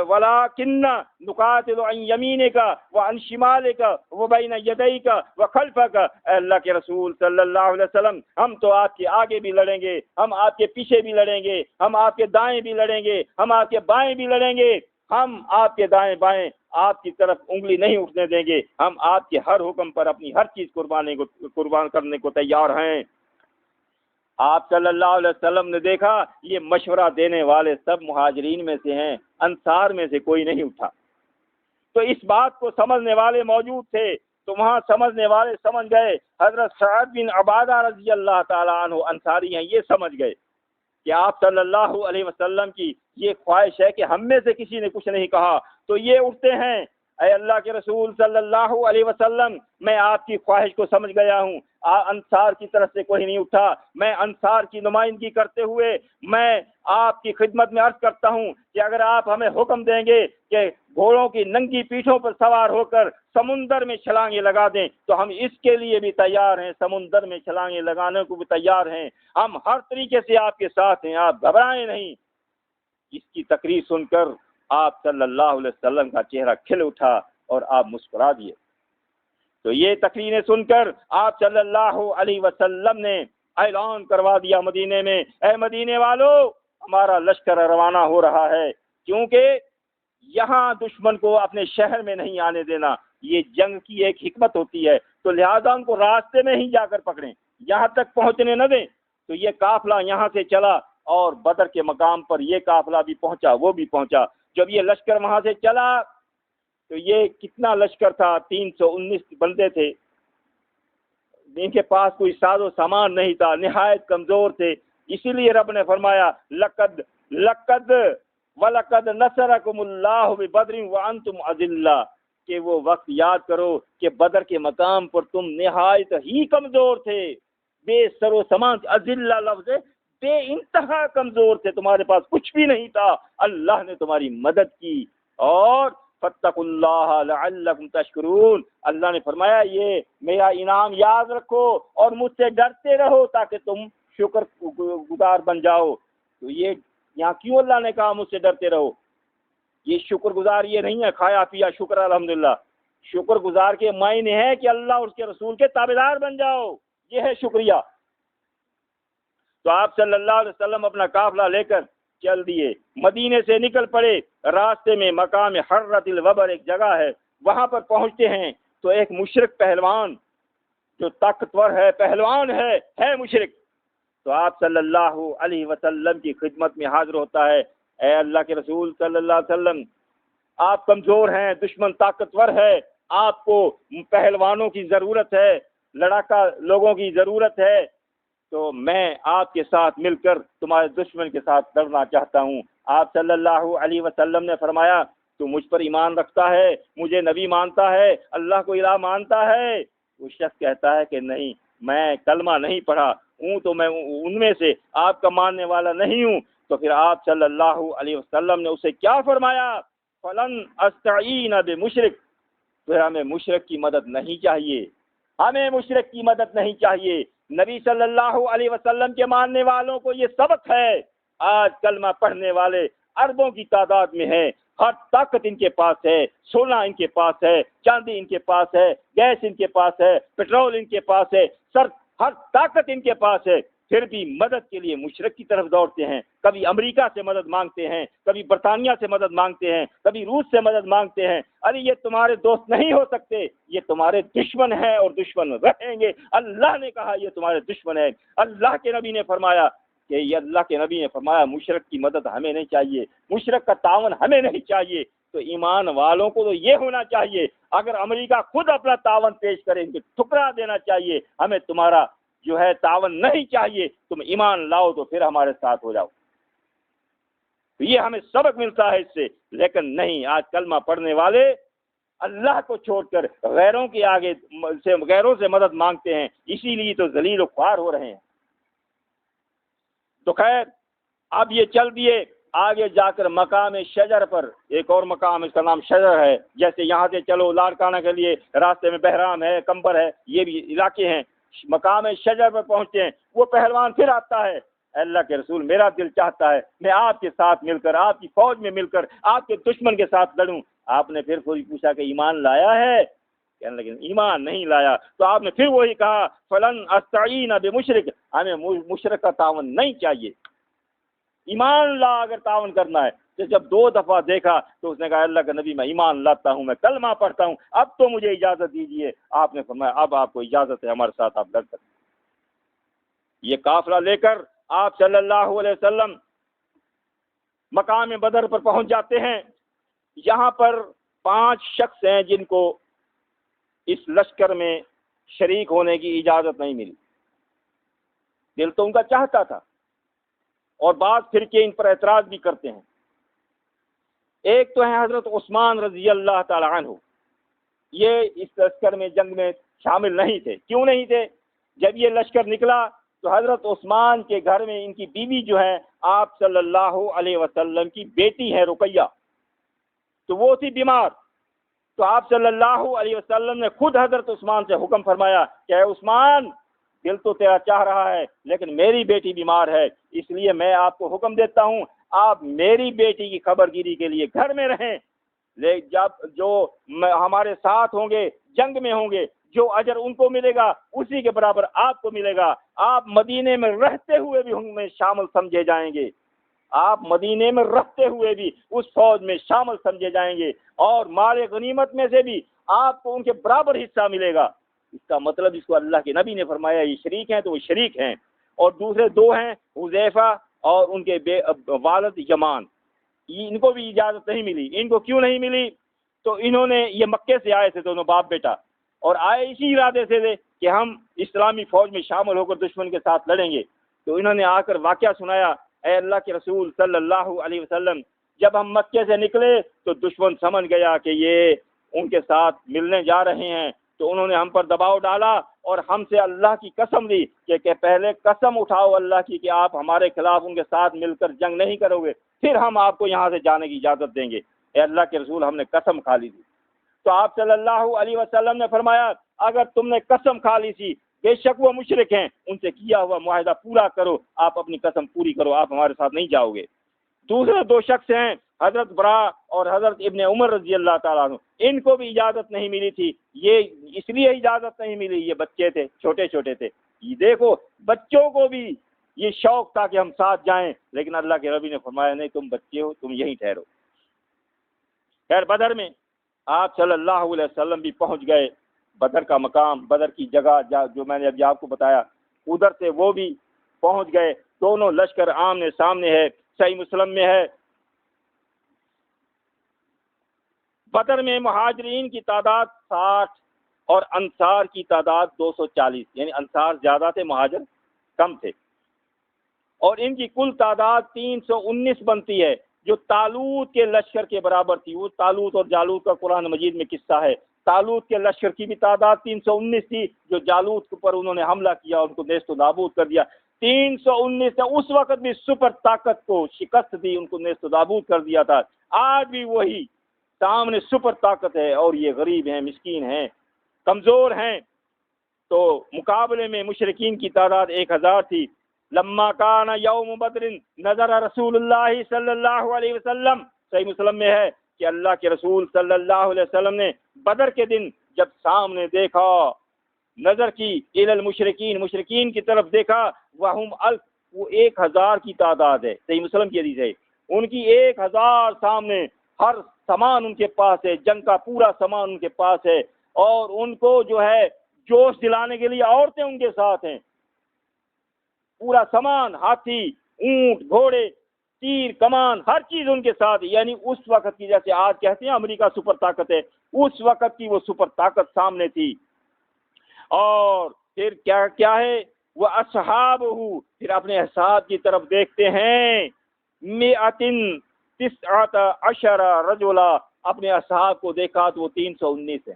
ولكن نقاتل عن يمينك وعن شمالك وبين يديك وخلفك، اے اللہ کے رسول صلی اللہ علیہ وسلم ہم تو آپ کے آگے بھی لڑیں گے، ہم آپ کے پیچھے بھی لڑیں گے، ہم آپ کے دائیں بھی لڑیں گے، ہم آپ کے بائیں بھی لڑیں گے، ہم آپ کے دائیں بائیں آپ کی طرف انگلی نہیں اٹھنے دیں گے، ہم آپ کے ہر حکم پر اپنی ہر چیز قربان کرنے کو تیار ہیں۔ آپ صلی اللہ علیہ وسلم نے دیکھا یہ مشورہ دینے والے سب مہاجرین میں سے ہیں، انصار میں سے کوئی نہیں اٹھا۔ تو اس بات کو سمجھنے والے موجود تھے، تو وہاں سمجھنے والے سمجھ گئے۔ حضرت سعد بن عبادہ رضی اللہ تعالیٰ عنہ انصاری ہیں، یہ سمجھ گئے کہ آپ صلی اللہ علیہ وسلم کی یہ خواہش ہے کہ ہم میں سے کسی نے کچھ نہیں کہا، تو یہ اٹھتے ہیں، اے اللہ کے رسول صلی اللہ علیہ وسلم میں آپ کی خواہش کو سمجھ گیا ہوں، انصار کی طرف سے کوئی نہیں اٹھا، میں انصار کی نمائندگی کرتے ہوئے میں آپ کی خدمت میں عرض کرتا ہوں کہ اگر آپ ہمیں حکم دیں گے کہ گھوڑوں کی ننگی پیٹھوں پر سوار ہو کر سمندر میں چھلانگیں لگا دیں تو ہم اس کے لیے بھی تیار ہیں، سمندر میں چھلانگیں لگانے کو بھی تیار ہیں، ہم ہر طریقے سے آپ کے ساتھ ہیں، آپ گھبرائیں نہیں۔ اس کی تقریر سن کر آپ صلی اللہ علیہ وسلم کا چہرہ کھل اٹھا اور آپ مسکرا دیے۔ تو یہ تقریریں سن کر آپ صلی اللہ علیہ وسلم نے اعلان کروا دیا مدینے میں، اے مدینے والو ہمارا لشکر روانہ ہو رہا ہے، کیونکہ یہاں دشمن کو اپنے شہر میں نہیں آنے دینا، یہ جنگ کی ایک حکمت ہوتی ہے، تو لہذا ان کو راستے میں ہی جا کر پکڑیں، یہاں تک پہنچنے نہ دیں۔ تو یہ قافلہ یہاں سے چلا اور بدر کے مقام پر یہ قافلہ بھی پہنچا، وہ بھی پہنچا۔ جب یہ لشکر وہاں سے چلا تو یہ کتنا لشکر تھا؟ 319 بندے تھے، ان کے پاس کوئی ساز و سامان نہیں تھا، نہایت کمزور تھے، اسی لیے رب نے فرمایا لقد نصرکم اللہ ببدر وانتم اذلہ، کہ وہ وقت یاد کرو کہ بدر کے مقام پر تم نہایت ہی کمزور تھے، بے سر و سامان، اذلہ لفظ بے انتہا کمزور تھے، تمہارے پاس کچھ بھی نہیں تھا، اللہ نے تمہاری مدد کی۔ اور فاتقوا اللہ لعلکم تشکرون، اللہ نے فرمایا یہ میرا انعام یاد رکھو اور مجھ سے ڈرتے رہو تاکہ تم شکر گزار بن جاؤ۔ تو یہ یہاں کیوں اللہ نے کہا مجھ سے ڈرتے رہو؟ یہ شکر گزار یہ نہیں ہے کھایا پیا شکر الحمدللہ، شکر گزار کے معنی ہے کہ اللہ اور اس کے رسول کے تابعدار بن جاؤ، یہ ہے شکریہ۔ تو آپ صلی اللہ علیہ وسلم اپنا قافلہ لے کر چل دیے، مدینے سے نکل پڑے۔ راستے میں مقام حرۃ الوبر ایک جگہ ہے، وہاں پر پہنچتے ہیں تو ایک مشرک پہلوان جو طاقتور ہے، پہلوان ہے مشرک، تو آپ صلی اللہ علیہ وسلم کی خدمت میں حاضر ہوتا ہے۔ اے اللہ کے رسول صلی اللہ علیہ وسلم، آپ کمزور ہیں، دشمن طاقتور ہے، آپ کو پہلوانوں کی ضرورت ہے، لڑاکا لوگوں کی ضرورت ہے، تو میں آپ کے ساتھ مل کر تمہارے دشمن کے ساتھ لڑنا چاہتا ہوں۔ آپ صلی اللہ علیہ وسلم نے فرمایا تو مجھ پر ایمان رکھتا ہے، مجھے نبی مانتا ہے، اللہ کو الہ مانتا ہے؟ وہ شخص کہتا ہے کہ نہیں، میں کلمہ نہیں پڑھا ہوں، تو میں ان میں سے آپ کا ماننے والا نہیں ہوں۔ تو پھر آپ صلی اللہ علیہ وسلم نے اسے کیا فرمایا؟ فلن استعین بمشرک، پھر ہمیں مشرک کی مدد نہیں چاہیے، ہمیں مشرک کی مدد نہیں چاہیے۔ نبی صلی اللہ علیہ وسلم کے ماننے والوں کو یہ سبق ہے۔ آج کلمہ پڑھنے والے اربوں کی تعداد میں ہیں، ہر طاقت ان کے پاس ہے، سونا ان کے پاس ہے، چاندی ان کے پاس ہے، گیس ان کے پاس ہے، پیٹرول ان کے پاس ہے، ہر طاقت ان کے پاس ہے، پھر بھی مدد کے لیے مشرک کی طرف دوڑتے ہیں۔ کبھی امریکہ سے مدد مانگتے ہیں، کبھی برطانیہ سے مدد مانگتے ہیں، کبھی روس سے مدد مانگتے ہیں۔ ارے یہ تمہارے دوست نہیں ہو سکتے، یہ تمہارے دشمن ہیں اور دشمن رہیں گے۔ اللہ نے کہا یہ تمہارے دشمن ہیں۔ اللہ کے نبی نے فرمایا کہ مشرک کی مدد ہمیں نہیں چاہیے، مشرک کا تعاون ہمیں نہیں چاہیے۔ تو ایمان والوں کو تو یہ ہونا چاہیے، اگر امریکہ خود اپنا تعاون پیش کرے ان کو ٹھکرا دینا چاہیے، ہمیں تمہارا جو ہے تعاون نہیں چاہیے، تم ایمان لاؤ تو پھر ہمارے ساتھ ہو جاؤ۔ تو یہ ہمیں سبق ملتا ہے اس سے، لیکن نہیں، آج کلمہ پڑھنے والے اللہ کو چھوڑ کر غیروں کے آگے سے غیروں سے مدد مانگتے ہیں، اسی لیے تو ذلیل و خوار ہو رہے ہیں۔ تو خیر اب یہ چل دیے آگے جا کر مقام شجر پر، ایک اور مقام اس کا نام شجر ہے، جیسے یہاں سے چلو لاڑکانہ کے لیے راستے میں بہرام ہے، کمبر ہے، یہ بھی علاقے ہیں۔ مقام شجر پر پہنچتے ہیں، وہ پہلوان پھر آتا ہے، اللہ کے رسول میرا دل چاہتا ہے میں آپ کے ساتھ مل کر، آپ کی فوج میں مل کر آپ کے دشمن کے ساتھ لڑوں۔ آپ نے پھر کوئی پوچھا کہ ایمان لایا ہے؟ کہنے لگے ایمان نہیں لایا۔ تو آپ نے پھر وہی کہا فلن استعین بمشرک، ہمیں مشرک کا تعاون نہیں چاہیے، ایمان لا اگر تعاون کرنا ہے۔ تو جب 2 دفعہ دیکھا تو اس نے کہا اللہ کا نبی میں ایمان لاتا ہوں، میں کلمہ پڑھتا ہوں، اب تو مجھے اجازت دیجیے۔ آپ نے فرمایا اب آپ کو اجازت ہے، ہمارے ساتھ آپ لڑ سکتے۔ یہ قافلہ لے کر آپ صلی اللہ علیہ وسلم مقام بدر پر پہنچ جاتے ہیں۔ یہاں پر 5 شخص ہیں جن کو اس لشکر میں شریک ہونے کی اجازت نہیں ملی، دل تو ان کا چاہتا تھا، اور بعض فرقے ان پر اعتراض بھی کرتے ہیں۔ ایک تو ہیں حضرت عثمان رضی اللہ تعالی عنہ، یہ اس لشکر میں جنگ میں شامل نہیں تھے۔ کیوں نہیں تھے؟ جب یہ لشکر نکلا تو حضرت عثمان کے گھر میں ان کی بیوی جو ہے آپ صلی اللہ علیہ وسلم کی بیٹی ہے رقیہ، تو وہ تھی بیمار۔ تو آپ صلی اللہ علیہ وسلم نے خود حضرت عثمان سے حکم فرمایا کہ اے عثمان، دل تو تیرا چاہ رہا ہے لیکن میری بیٹی بیمار ہے، اس لیے میں آپ کو حکم دیتا ہوں آپ میری بیٹی کی خبر گیری کے لیے گھر میں رہیں، جب جو ہمارے ساتھ ہوں گے، جنگ میں ہوں گے، جو اجر ان کو ملے گا اسی کے برابر آپ کو ملے گا۔ آپ مدینے میں رہتے ہوئے بھی ان میں شامل سمجھے جائیں گے، آپ مدینے میں رہتے ہوئے بھی اس فوج میں شامل سمجھے جائیں گے، اور مال غنیمت میں سے بھی آپ کو ان کے برابر حصہ ملے گا۔ اس کا مطلب اس کو اللہ کے نبی نے فرمایا یہ شریک ہیں تو وہ شریک ہیں۔ اور دوسرے 2 ہیں حذیفہ اور ان کے والد یمان، ان کو بھی اجازت نہیں ملی۔ ان کو کیوں نہیں ملی؟ تو انہوں نے، یہ مکے سے آئے تھے دونوں باپ بیٹا، اور آئے اسی ارادے سے تھے کہ ہم اسلامی فوج میں شامل ہو کر دشمن کے ساتھ لڑیں گے۔ تو انہوں نے آ کر واقعہ سنایا، اے اللہ کے رسول صلی اللہ علیہ وسلم، جب ہم مکے سے نکلے تو دشمن سمجھ گیا کہ یہ ان کے ساتھ ملنے جا رہے ہیں، تو انہوں نے ہم پر دباؤ ڈالا اور ہم سے اللہ کی قسم لی کہ پہلے قسم اٹھاؤ اللہ کی کہ آپ ہمارے خلاف ان کے ساتھ مل کر جنگ نہیں کرو گے، پھر ہم آپ کو یہاں سے جانے کی اجازت دیں گے۔ اے اللہ کے رسول، ہم نے قسم کھا لی تھی۔ تو آپ صلی اللہ علیہ وسلم نے فرمایا اگر تم نے قسم کھا لی تھی، بے شک وہ مشرک ہیں، ان سے کیا ہوا معاہدہ پورا کرو، آپ اپنی قسم پوری کرو، آپ ہمارے ساتھ نہیں جاؤ گے۔ دوسرے دو شخص ہیں حضرت برا اور حضرت ابن عمر رضی اللہ تعالیٰ عنہ، ان کو بھی اجازت نہیں ملی تھی۔ یہ اس لیے اجازت نہیں ملی، یہ بچے تھے، چھوٹے چھوٹے تھے۔ یہ دیکھو بچوں کو بھی یہ شوق تھا کہ ہم ساتھ جائیں، لیکن اللہ کے نبی نے فرمایا نہیں، تم بچے ہو، تم یہیں ٹھہرو۔ خیر بدر میں آپ صلی اللہ علیہ وسلم بھی پہنچ گئے، بدر کا مقام، بدر کی جگہ جو میں نے ابھی آپ کو بتایا، ادھر سے وہ بھی پہنچ گئے۔ دونوں لشکر آمنے سامنے ہے، صحیح مسلم میں ہے۔ بدر میں مہاجرین کی تعداد 60 اور انصار کی تعداد 240، یعنی انصار زیادہ تھے، مہاجر کم تھے، اور ان کی کل تعداد 319 بنتی ہے، جو طالوت کے لشکر کے برابر تھی۔ وہ طالوت اور جالوت کا قرآن مجید میں قصہ ہے۔ طالوت کے لشکر کی بھی تعداد 319 تھی، جو جالوت پر انہوں نے حملہ کیا، ان کو نیست و نابود کر دیا۔ 319 نے اس وقت بھی سپر طاقت کو شکست دی، ان کو نیست و نابود کر دیا تھا۔ آج بھی وہی سامنے سپر طاقت ہے، اور یہ غریب ہیں، مسکین ہیں، کمزور ہیں۔ تو مقابلے میں مشرکین کی تعداد 1000 تھی۔ لما کان یوم بدر نظر رسول اللہ صلی اللہ علیہ وسلم، صحیح مسلم میں ہے کہ اللہ کے رسول صلی اللہ علیہ وسلم نے بدر کے دن جب سامنے دیکھا، نظر کی الی المشرکین، مشرکین کی طرف دیکھا، وہم الف، وہ 1000 کی تعداد ہے، صحیح مسلم کی حدیث ہے، ان کی 1000 سامنے، ہر سامان ان کے پاس ہے، جنگ کا پورا سامان ان کے پاس ہے، اور ان کو جو ہے جوش دلانے کے لیے عورتیں ان کے ساتھ ہیں، پورا سامان، ہاتھی، اونٹ، گھوڑے، تیر، کمان، ہر چیز ان کے ساتھ۔ یعنی اس وقت کی، جیسے آج کہتے ہیں امریکہ سپر طاقت ہے، اس وقت کی وہ سپر طاقت سامنے تھی۔ اور پھر کیا ہے، وہ اصحاب ہو، پھر اپنے اصحاب کی طرف دیکھتے ہیں، 119 رجلا، اپنے اصحاب کو دیکھا تو وہ 319 ہیں،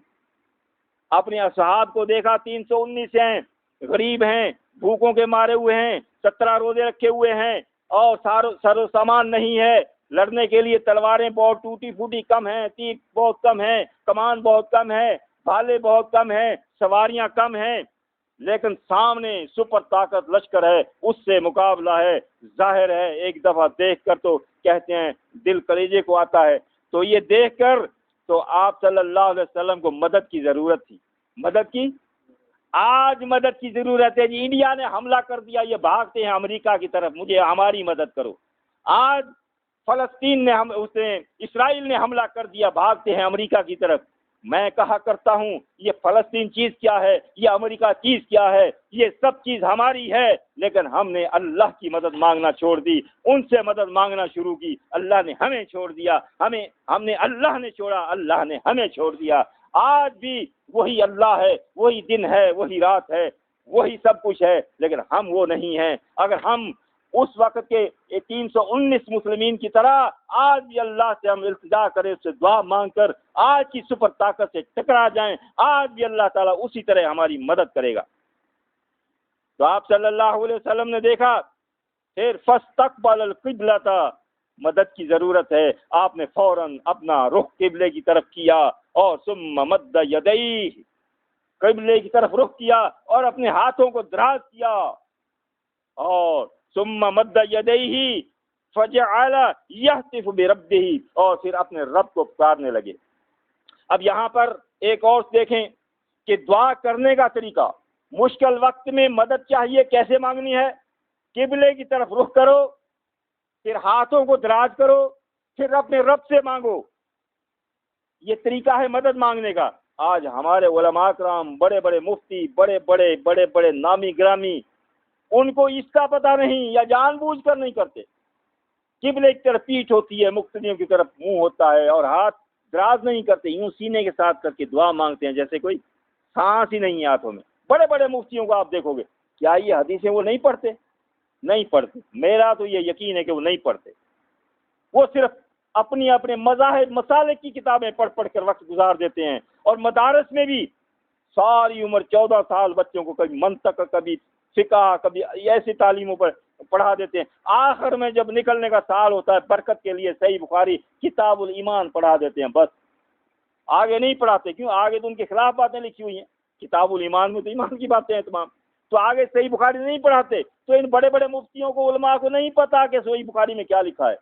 اپنے اصحاب کو دیکھا 319 ہیں، غریب ہیں، بھوکوں کے مارے ہوئے ہیں، 17 روزے رکھے ہوئے ہیں، اور سر و سامان نہیں ہے لڑنے کے لیے، تلواریں بہت ٹوٹی پھوٹی کم ہیں، تیر بہت کم ہیں، کمان بہت کم ہے، بھالے بہت کم ہیں، سواریاں کم ہیں، لیکن سامنے سپر طاقت لشکر ہے، اس سے مقابلہ ہے۔ ظاہر ہے ایک دفعہ دیکھ کر تو کہتے ہیں دل کلیجے کو آتا ہے۔ تو یہ دیکھ کر تو آپ صلی اللہ علیہ وسلم کو مدد کی ضرورت تھی، مدد کی، آج مدد کی ضرورت ہے جی۔ انڈیا نے حملہ کر دیا، یہ بھاگتے ہیں امریکہ کی طرف، مجھے ہماری مدد کرو۔ آج فلسطین نے اسرائیل نے حملہ کر دیا، بھاگتے ہیں امریکہ کی طرف۔ میں کہا کرتا ہوں یہ فلسطین چیز کیا ہے، یہ امریکہ چیز کیا ہے، یہ سب چیز ہماری ہے، لیکن ہم نے اللہ کی مدد مانگنا چھوڑ دی، ان سے مدد مانگنا شروع کی، اللہ نے ہمیں چھوڑ دیا، ہم نے اللہ نے چھوڑا، اللہ نے ہمیں چھوڑ دیا۔ آج بھی وہی اللہ ہے، وہی دن ہے، وہی رات ہے، وہی سب کچھ ہے، لیکن ہم وہ نہیں ہیں۔ اگر ہم اس وقت کے 319 مسلمین کی طرح آج بھی اللہ سے ہم التجا کریں، اس سے دعا مانگ کر آج کی سپر طاقت سے ٹکرا جائیں، آج بھی اللہ تعالیٰ اسی طرح ہماری مدد کرے گا۔ تو آپ صلی اللہ علیہ وسلم نے دیکھا، پھر فاستقبل القبلۃ، مدد کی ضرورت ہے، آپ نے فوراً اپنا رخ قبلے کی طرف کیا، اور ثم مد یدیہ، قبلے کی طرف رخ کیا اور اپنے ہاتھوں کو دراز کیا، اور ثم مد یدیہ فجعل یہتف بربہ، اور پھر اپنے رب کو پکارنے لگے۔ اب یہاں پر ایک اور دیکھیں کہ دعا کرنے کا طریقہ، مشکل وقت میں مدد چاہیے، کیسے مانگنی ہے؟ قبلے کی طرف رخ کرو، پھر ہاتھوں کو دراز کرو، پھر اپنے رب سے مانگو، یہ طریقہ ہے مدد مانگنے کا۔ آج ہمارے علماء کرام، بڑے بڑے مفتی، بڑے بڑے نامی گرامی، ان کو اس کا پتہ نہیں، یا جان بوجھ کر نہیں کرتے۔ قبلے کی طرف پیٹھ ہوتی ہے، مقتدیوں کی طرف منہ ہوتا ہے، اور ہاتھ دراز نہیں کرتے، یوں سینے کے ساتھ کر کے دعا مانگتے ہیں جیسے کوئی سانس ہی نہیں ہے ہاتھوں میں۔ بڑے بڑے مفتیوں کو آپ دیکھو گے، کیا یہ حدیثیں وہ نہیں پڑھتے؟ نہیں پڑھتے، میرا تو یہ یقین ہے کہ وہ نہیں پڑھتے، وہ صرف اپنے مذاہب مسالک کی کتابیں پڑھ کر وقت گزار دیتے ہیں۔ اور مدارس میں بھی ساری عمر 14 سال بچوں کو کبھی منطق، کبھی فقہ، کبھی ایسی تعلیموں پر پڑھا دیتے ہیں. آخر میں جب نکلنے کا سال ہوتا ہے برکت کے لیے صحیح بخاری کتاب الایمان پڑھا دیتے ہیں، بس آگے نہیں پڑھاتے. کیوں؟ آگے تو ان کے خلاف باتیں لکھی ہوئی ہیں. کتاب الایمان میں تو ایمان کی باتیں ہیں تمام، تو آگے صحیح بخاری نہیں پڑھاتے. تو ان بڑے بڑے مفتیوں کو، علماء کو نہیں پتا کہ صحیح بخاری میں کیا لکھا ہے.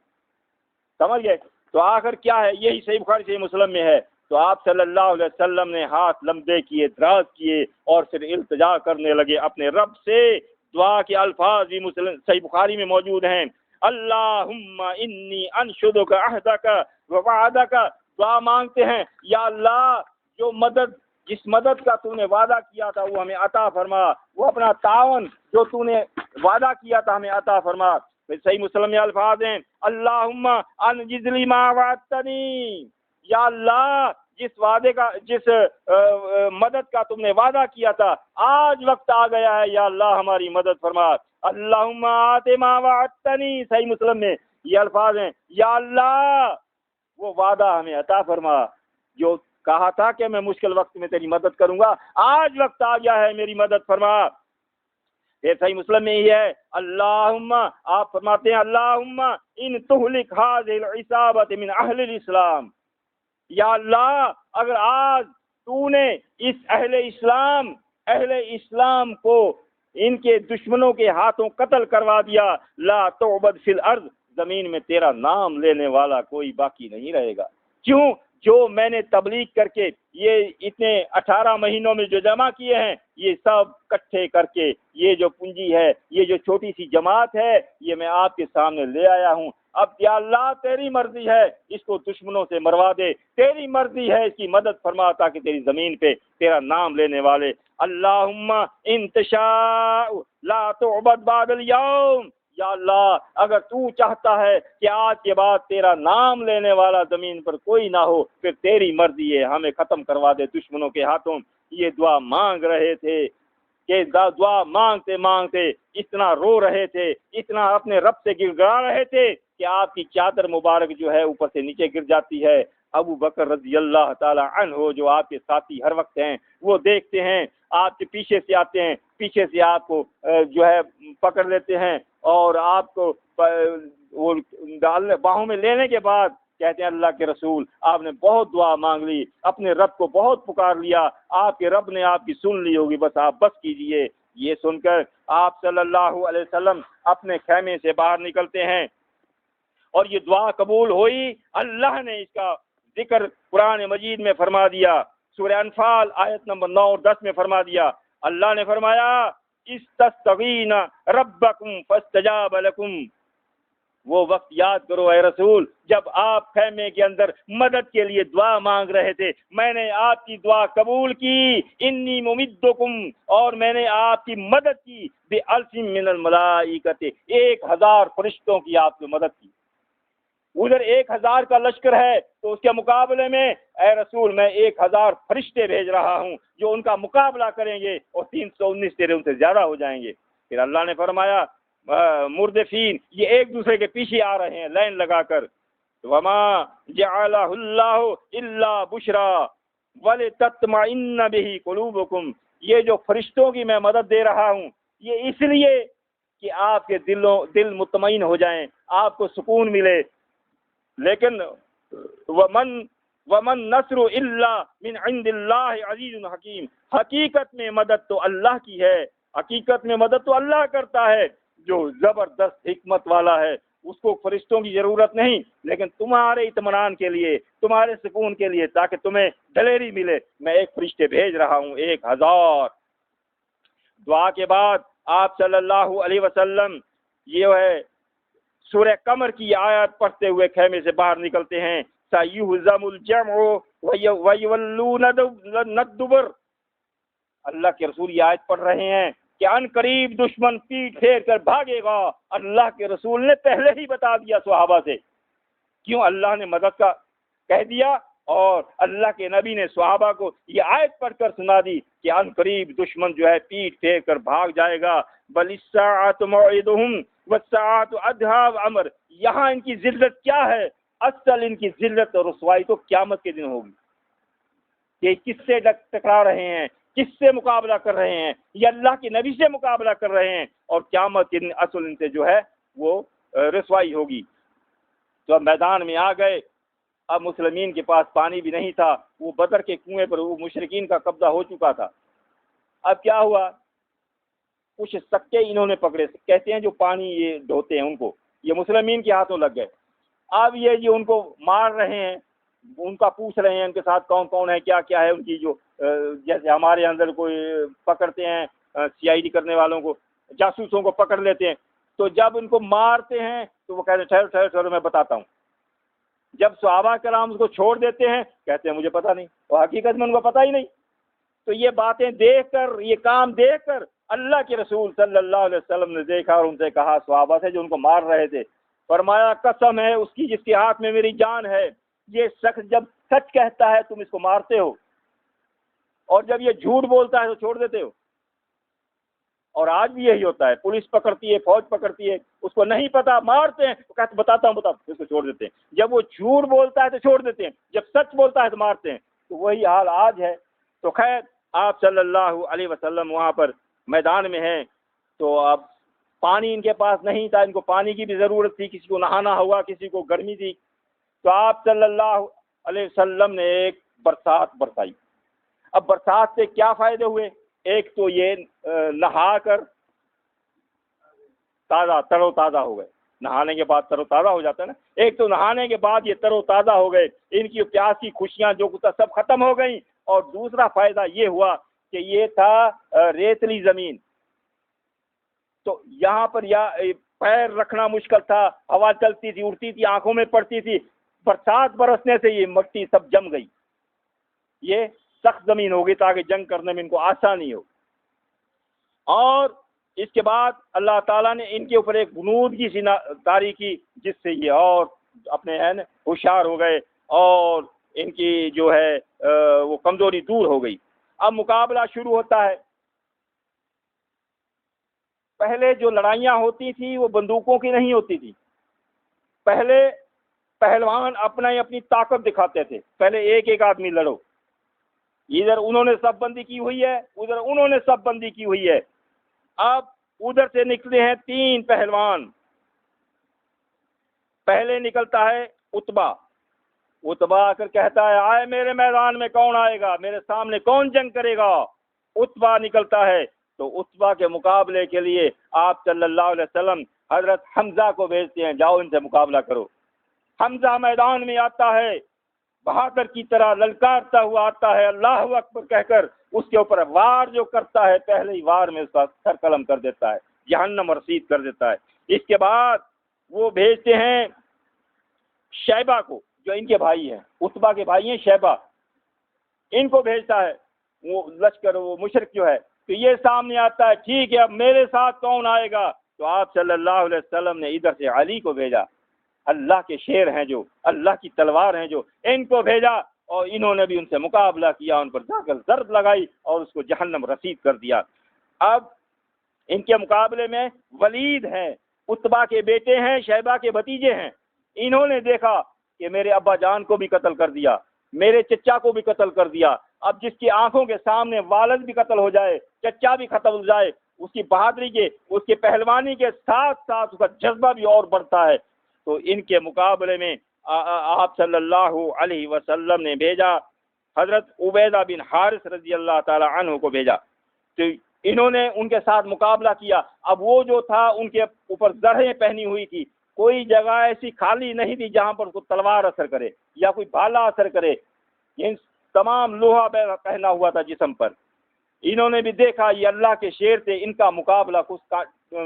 سمجھ گئے؟ تو آخر کیا ہے؟ یہی صحیح بخاری صحیح مسلم میں ہے. تو آپ صلی اللہ علیہ وسلم نے ہاتھ لمبے کیے، دراز کیے اور پھر التجا کرنے لگے اپنے رب سے. دعا کے الفاظ بھی مسلم صحیح بخاری میں موجود ہیں. اللہم انی انشدک عہدک ووعدک. دعا مانگتے ہیں، یا اللہ جو مدد، جس مدد کا تو نے وعدہ کیا تھا وہ ہمیں عطا فرما، وہ اپنا تعاون جو تو نے وعدہ کیا تھا ہمیں عطا فرما. پھر صحیح مسلم میں الفاظ ہیں، اللہم انجز لی ما وعدتنی. یا اللہ جس وعدے کا، جس مدد کا تم نے وعدہ کیا تھا آج وقت آ گیا ہے، یا اللہ ہماری مدد فرما. اللہم آت ما وعدتنی. صحیح مسلم میں یہ الفاظ ہیں، یا اللہ وہ وعدہ ہمیں عطا فرما جو کہا تھا کہ میں مشکل وقت میں تیری مدد کروں گا، آج وقت آ گیا ہے، میری مدد فرما. یہ صحیح مسلم میں ہی ہے. اللہم، آپ فرماتے ہیں، اللہم ان تہلک ھذہ العصابۃ من اہل الاسلام. یا اللہ اگر آج تو نے اس اہل اسلام کو ان کے دشمنوں کے ہاتھوں قتل کروا دیا، لا تعبد فی الارض، زمین میں تیرا نام لینے والا کوئی باقی نہیں رہے گا. کیوں؟ جو میں نے تبلیغ کر کے یہ اتنے 18 مہینوں میں جو جمع کیے ہیں، یہ سب کٹھے کر کے یہ جو پونجی ہے، یہ جو چھوٹی سی جماعت ہے، یہ میں آپ کے سامنے لے آیا ہوں. اب یا اللہ تیری مرضی ہے اس کو دشمنوں سے مروا دے، تیری مرضی ہے اس کی مدد فرما تاکہ تیری زمین پہ تیرا نام لینے والے. اللہم ان تشاء لا تعبد بعد اليوم. یا اللہ اگر تو چاہتا ہے کہ آج کے بعد تیرا نام لینے والا زمین پر کوئی نہ ہو، پھر تیری مرضی ہے ہمیں ختم کروا دے دشمنوں کے ہاتھوں. یہ دعا مانگ رہے تھے کہ دعا مانگتے مانگتے اتنا رو رہے تھے، اتنا اپنے رب سے گر گڑا رہے تھے کہ آپ کی چادر مبارک جو ہے اوپر سے نیچے گر جاتی ہے. ابو بکر رضی اللہ تعالی عنہ جو آپ کے ساتھی ہر وقت ہیں، وہ دیکھتے ہیں، آپ کے پیچھے سے آتے ہیں، پیچھے سے آپ کو جو ہے پکڑ لیتے ہیں اور آپ کو وہ باہوں میں لینے کے بعد کہتے ہیں، اللہ کے رسول آپ نے بہت دعا مانگ لی، اپنے رب کو بہت پکار لیا، آپ کے رب نے آپ کی سن لی ہوگی، بس آپ بس کیجئے. یہ سن کر آپ صلی اللہ علیہ وسلم اپنے خیمے سے باہر نکلتے ہیں اور یہ دعا قبول ہوئی. اللہ نے اس کا ذکر قرآن مجید میں فرما دیا. سورہ انفال آیت نمبر 9 اور 10 میں فرما دیا. اللہ نے فرمایا، استستغین ربکم فاستجاب لکم. وہ وقت یاد کرو اے رسول جب آپ خیمے کے اندر مدد کے لیے دعا مانگ رہے تھے، میں نے آپ کی دعا قبول کی. انی ممدکم، اور میں نے آپ کی مدد کی بألف من الملائکۃ، 1000 فرشتوں کی آپ کی مدد کی. ادھر 1000 کا لشکر ہے تو اس کے مقابلے میں اے رسول میں 1000 فرشتے بھیج رہا ہوں جو ان کا مقابلہ کریں گے اور 319 تیرے ان سے زیادہ ہو جائیں گے. پھر اللہ نے فرمایا مردفین، یہ ایک دوسرے کے پیچھے آ رہے ہیں لائن لگا کر. وما جعلہ اللہ الا بشرا ولتطمئن بہ قلوبکم. یہ جو فرشتوں کی میں مدد دے رہا ہوں یہ اس لیے کہ آپ کے دل مطمئن ہو جائیں، آپ کو سکون ملے. لیکن ومن نصر الا من عند اللہ عزیز حکیم. حقیقت میں مدد تو اللہ کی ہے، حقیقت میں مدد تو اللہ کرتا ہے جو زبردست حکمت والا ہے. اس کو فرشتوں کی ضرورت نہیں، لیکن تمہارے اطمینان کے لیے، تمہارے سکون کے لیے، تاکہ تمہیں دلیری ملے، میں ایک فرشتے بھیج رہا ہوں 1000. دعا کے بعد آپ صلی اللہ علیہ وسلم یہ ہے سورہ قمر کی آیت پڑھتے ہوئے خیمے سے باہر نکلتے ہیں. سَيُهْزَمُ الْجَمْعُ وَيُوَلُّونَ الدُّبُرَ. اللہ کے رسول یہ آیت پڑھ رہے ہیں کہ ان قریب دشمن پیٹ پھیر کر بھاگے گا. اللہ کے رسول نے پہلے ہی بتا دیا صحابہ سے. کیوں؟ اللہ نے مدد کا کہہ دیا اور اللہ کے نبی نے صحابہ کو یہ آیت پڑھ کر سنا دی کہ ان قریب دشمن جو ہے پیٹ پھیر کر بھاگ جائے گا. بل الساعۃ موعدہم والساعۃ ادھیٰ وامر. یہاں ان کی ذلت کیا ہے؟ اصل ان کی ذلت اور رسوائی تو قیامت کے دن ہوگی. یہ کس سے ٹکرا رہے ہیں؟ کس سے مقابلہ کر رہے ہیں؟ یہ اللہ کے نبی سے مقابلہ کر رہے ہیں، اور قیامت کے دن اصل ان سے جو ہے وہ رسوائی ہوگی۔ تو اب میدان میں آ گئے، اب مسلمین کے پاس پانی بھی نہیں تھا، وہ بدر کے کنویں پر وہ مشرکین کا قبضہ ہو چکا تھا۔ اب کیا ہوا، کچھ سکے انہوں نے پکڑے، کہتے ہیں جو پانی یہ ڈھوتے ہیں ان کو، یہ مسلمین کے ہاتھوں لگ گئے۔ اب یہ جو ان کو مار رہے ہیں، ان کا پوچھ رہے ہیں ان کے ساتھ کون کون ہے، کیا کیا ہے ان کی، جو جیسے ہمارے اندر کوئی پکڑتے ہیں سی آئی ڈی کرنے والوں کو، جاسوسوں کو پکڑ لیتے ہیں، تو جب ان کو مارتے ہیں تو وہ کہتے ہیں ٹھہرو ٹھہرو ٹھہرو میں بتاتا ہوں۔ جب صحابہ کرام اس کو چھوڑ دیتے ہیں کہتے ہیں مجھے پتہ نہیں، اور حقیقت میں ان کو پتہ ہی نہیں۔ تو یہ باتیں دیکھ کر، یہ کام دیکھ کر اللہ کے رسول صلی اللہ علیہ وسلم نے دیکھا اور ان سے کہا، صحابہ سے جو ان کو مار رہے تھے، فرمایا قسم ہے اس کی جس کے ہاتھ میں میری جان ہے، یہ شخص جب سچ کہتا ہے تم اس کو مارتے ہو، اور جب یہ جھوٹ بولتا ہے تو چھوڑ دیتے ہو۔ اور آج بھی یہی ہوتا ہے، پولیس پکڑتی ہے، فوج پکڑتی ہے، اس کو نہیں پتا مارتے ہیں، وہ کہتے بتاتا ہوں اس کو چھوڑ دیتے ہیں۔ جب وہ جھوٹ بولتا ہے تو چھوڑ دیتے ہیں، جب سچ بولتا ہے تو مارتے ہیں۔ تو وہی حال آج ہے۔ تو خیر آپ صلی اللہ علیہ وسلم وہاں پر میدان میں ہیں، تو اب پانی ان کے پاس نہیں تھا، ان کو پانی کی بھی ضرورت تھی، کسی کو نہانا ہوا، کسی کو گرمی تھی۔ تو آپ صلی اللہ علیہ وسلم نے ایک برسات برسائی۔ اب برسات سے کیا فائدے ہوئے؟ ایک تو یہ نہا کر تر و تازہ ہو گئے، نہانے کے بعد تر و تازہ ہو جاتا ہے نا، ایک تو نہانے کے بعد یہ تر و تازہ ہو گئے، ان کی پیاس کی خوشیاں جو کچھ سب ختم ہو گئیں۔ اور دوسرا فائدہ یہ ہوا کہ یہ تھا ریتلی زمین، تو یہاں پر یا پیر رکھنا مشکل تھا، ہوا چلتی تھی، اڑتی تھی، آنکھوں میں پڑتی تھی۔ برسات برسنے سے یہ مٹی سب جم گئی، یہ سخت زمین ہوگی تاکہ جنگ کرنے میں ان کو آسانی ہو۔ اور اس کے بعد اللہ تعالیٰ نے ان کے اوپر ایک بنود کی طاری کی، جس سے یہ اور اپنے ہوشیار ہو گئے، اور ان کی جو ہے وہ کمزوری دور ہو گئی۔ اب مقابلہ شروع ہوتا ہے۔ پہلے جو لڑائیاں ہوتی تھیں وہ بندوقوں کی نہیں ہوتی تھی، پہلے پہلوان اپنی طاقت دکھاتے تھے، پہلے ایک ایک آدمی لڑو، ادھر انہوں نے سب بندی کی ہوئی ہے، ادھر انہوں نے سب بندی کی ہوئی ہے۔ اب ادھر سے نکلے ہیں 3 پہلوان۔ پہلے نکلتا ہے اتبا آ کر کہتا ہے آئے میرے میدان میں کون آئے گا، میرے سامنے کون جنگ کرے گا؟ اتبا نکلتا ہے، تو اتبا کے مقابلے کے لیے آپ صلی اللہ علیہ وسلم حضرت حمزہ کو بھیجتے ہیں، جاؤ ان سے مقابلہ کرو۔ حمزہ میدان میں آتا ہے، بہادر کی طرح للکارتا ہوا آتا ہے، اللہ اکبر کہہ کر اس کے اوپر وار جو کرتا ہے، پہلے ہی وار میں اس کا سر قلم کر دیتا ہے، جہنم رسید کر دیتا ہے۔ اس کے بعد وہ بھیجتے ہیں شیبہ کو، جو ان کے بھائی ہیں، اتبا کے بھائی ہیں شیبہ، ان کو بھیجتا ہے وہ لشکر، وہ مشرک جو ہے۔ تو یہ سامنے آتا ہے، ٹھیک ہے اب میرے ساتھ کون آئے گا؟ تو آپ صلی اللہ علیہ وسلم نے ادھر سے علی کو بھیجا، اللہ کے شیر ہیں جو، اللہ کی تلوار ہیں جو، ان کو بھیجا، اور انہوں نے بھی ان سے مقابلہ کیا، ان پر جا کر ضرب لگائی اور اس کو جہنم رسید کر دیا۔ اب ان کے مقابلے میں ولید ہیں، اتبا کے بیٹے ہیں، شیبہ کے بھتیجے ہیں۔ انہوں نے دیکھا کہ میرے ابا جان کو بھی قتل کر دیا، میرے چچا کو بھی قتل کر دیا، اب جس کی آنکھوں کے سامنے والد بھی قتل ہو جائے، چچا بھی قتل ہو جائے، اس کی بہادری کے، اس کی پہلوانی کے ساتھ ساتھ اس کا جذبہ بھی اور بڑھتا ہے۔ تو ان کے مقابلے میں آپ صلی اللہ علیہ وسلم نے بھیجا حضرت عبیدہ بن حارث رضی اللہ تعالی عنہ کو بھیجا۔ تو انہوں نے ان کے ساتھ مقابلہ کیا۔ اب وہ جو تھا ان کے اوپر زرہیں پہنی ہوئی تھی، کوئی جگہ ایسی خالی نہیں تھی جہاں پر کوئی تلوار اثر کرے یا کوئی بھالا اثر کرے، ان تمام لوہا پہنا ہوا تھا جسم پر۔ انہوں نے بھی دیکھا یہ اللہ کے شیر تھے، ان کا مقابلہ کچھ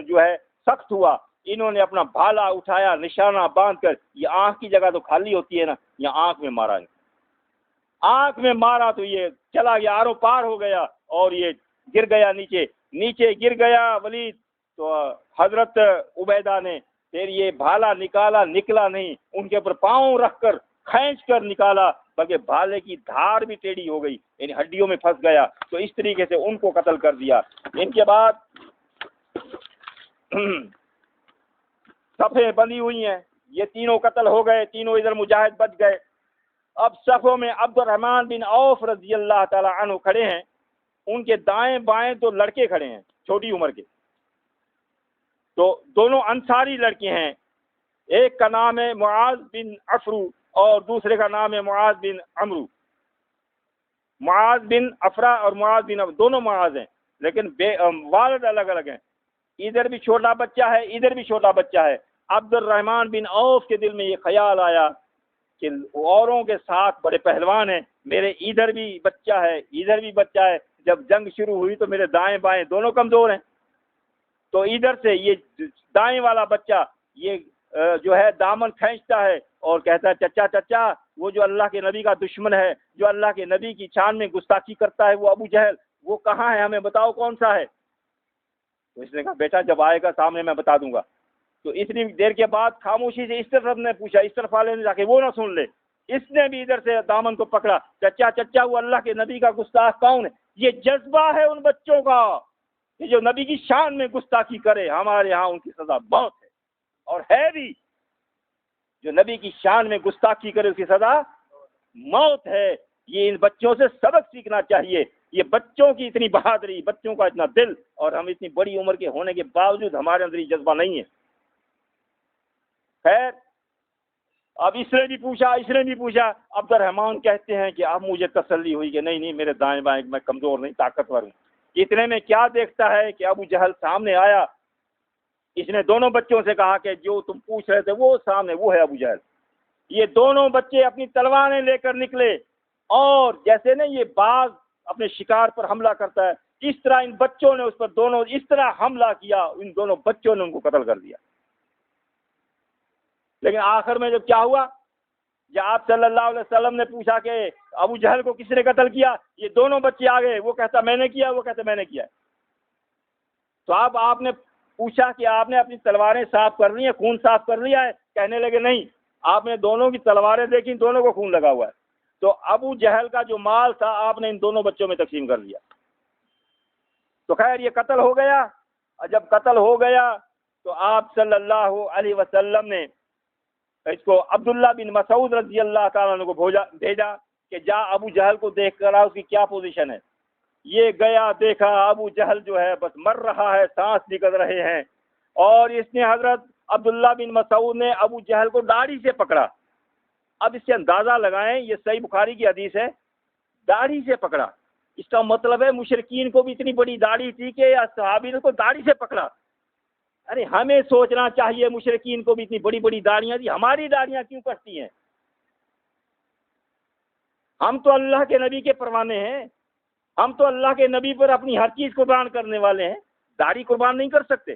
جو ہے سخت ہوا۔ انہوں نے اپنا بھالا اٹھایا، نشانہ باندھ کر، یہ آنکھ کی جگہ تو خالی ہوتی ہے نا، یہ آنکھ میں مارا، آنکھ میں مارا تو یہ چلا گیا، آرو پار ہو گیا اور یہ گر گیا، نیچے گر گیا ولید۔ تو حضرت عبیدہ نے پھر یہ بھالا نکلا نہیں، ان کے اوپر پاؤں رکھ کر کھینچ کر نکالا، بلکہ بھالے کی دھار بھی ٹیڑھی ہو گئی، یعنی ہڈیوں میں پھنس گیا۔ تو اس طریقے سے ان کو قتل کر دیا۔ ان کے بعد صفیں بندی ہوئی ہیں، یہ تینوں قتل ہو گئے، تینوں ادھر مجاہد بچ گئے۔ اب صفوں میں عبد الرحمن بن عوف رضی اللہ تعالی عنہ کھڑے ہیں، ان کے دائیں بائیں دو لڑکے کھڑے ہیں چھوٹی عمر کے، تو دونوں انصاری لڑکے ہیں، ایک کا نام ہے معاذ بن عفرو اور دوسرے کا نام ہے معاذ بن عمرو۔ معاذ بن افرا اور معاذ بن دونوں معاذ ہیں، لیکن والد الگ الگ ہیں، ادھر بھی چھوٹا بچہ ہے ادھر بھی چھوٹا بچہ ہے۔ عبد الرحمن بن عوف کے دل میں یہ خیال آیا کہ اوروں کے ساتھ بڑے پہلوان ہیں، میرے ادھر بھی بچہ ہے ادھر بھی بچہ ہے، جب جنگ شروع ہوئی تو میرے دائیں بائیں دونوں کمزور ہیں، تو ادھر سے یہ دائیں والا بچہ یہ جو ہے دامن کھینچتا ہے اور کہتا ہے چچا چچا وہ جو اللہ کے نبی کا دشمن ہے، جو اللہ کے نبی کی شان میں گستاخی کرتا ہے، وہ ابو جہل، وہ کہاں ہے، ہمیں بتاؤ کون سا ہے۔ تو اس نے کہا بیٹا جب آئے گا سامنے میں بتا دوں گا۔ تو اتنی دیر کے بعد خاموشی سے اس طرف نے پوچھا، اس طرف والے نے جا کے وہ نہ سن لے، اس نے بھی ادھر سے دامن کو پکڑا، چچا چچا وہ اللہ کے نبی کا گستاخ کون ہے۔ یہ جذبہ ہے ان بچوں کا کہ جو نبی کی شان میں گستاخی کرے ہمارے ہاں ان کی سزا موت ہے، اور ہے بھی، جو نبی کی شان میں گستاخی کرے اس کی سزا موت ہے۔ یہ ان بچوں سے سبق سیکھنا چاہیے، یہ بچوں کی اتنی بہادری، بچوں کا اتنا دل، اور ہم اتنی بڑی عمر کے ہونے کے باوجود ہمارے اندر یہ جذبہ نہیں ہے۔ خیر اب اس نے بھی پوچھا، عبد الرحمان کہتے ہیں کہ اب مجھے تسلی ہوئی کہ نہیں میرے دائیں بائیں میں کمزور نہیں طاقتور ہوں۔ اتنے میں کیا دیکھتا ہے کہ ابو جہل سامنے آیا، اس نے دونوں بچوں سے کہا کہ جو تم پوچھ رہے تھے وہ سامنے وہ ہے ابو جہل۔ یہ دونوں بچے اپنی تلواریں لے کر نکلے، اور جیسے نا یہ باغ اپنے شکار پر حملہ کرتا ہے، اس طرح ان بچوں نے اس پر دونوں اس طرح حملہ کیا، ان دونوں بچوں نے ان کو قتل کر دیا۔ لیکن آخر میں جب کیا ہوا، جب آپ صلی اللہ علیہ وسلم نے پوچھا کہ ابو جہل کو کس نے قتل کیا، یہ دونوں بچے آ گئے، وہ کہتا میں نے کیا، وہ کہتا میں نے کیا۔ تو اب آپ نے پوچھا کہ آپ نے اپنی تلواریں صاف کر لی ہیں، خون صاف کر لیا ہے؟ کہنے لگے نہیں، آپ نے دونوں کی تلواریں دیکھی، دونوں کو خون لگا ہوا ہے۔ تو ابو جہل کا جو مال تھا آپ نے ان دونوں بچوں میں تقسیم کر لیا۔ تو خیر یہ قتل ہو گیا، اور جب قتل ہو گیا تو آپ صلی اللہ علیہ وسلم نے اس کو عبداللہ بن مسعود رضی اللہ تعالیٰ عنہ کو بھیجا کہ جا ابو جہل کو دیکھ کر آ، اس کی کیا پوزیشن ہے۔ یہ گیا، دیکھا ابو جہل جو ہے بس مر رہا ہے، سانس نکل رہے ہیں، اور اس نے حضرت عبداللہ بن مسعود نے ابو جہل کو داڑھی سے پکڑا۔ اب اس سے اندازہ لگائیں، یہ صحیح بخاری کی حدیث ہے، داڑھی سے پکڑا، اس کا مطلب ہے مشرکین کو بھی اتنی بڑی داڑھی تھی کہ صحابی نے کو داڑھی سے پکڑا۔ ارے ہمیں سوچنا چاہیے، مشرکین کو بھی اتنی بڑی بڑی داڑیاں تھی، ہماری داڑیاں کیوں کٹتی ہیں؟ ہم تو اللہ کے نبی کے پروانے ہیں، ہم تو اللہ کے نبی پر اپنی ہر چیز قربان کرنے والے ہیں، داڑھی قربان نہیں کر سکتے؟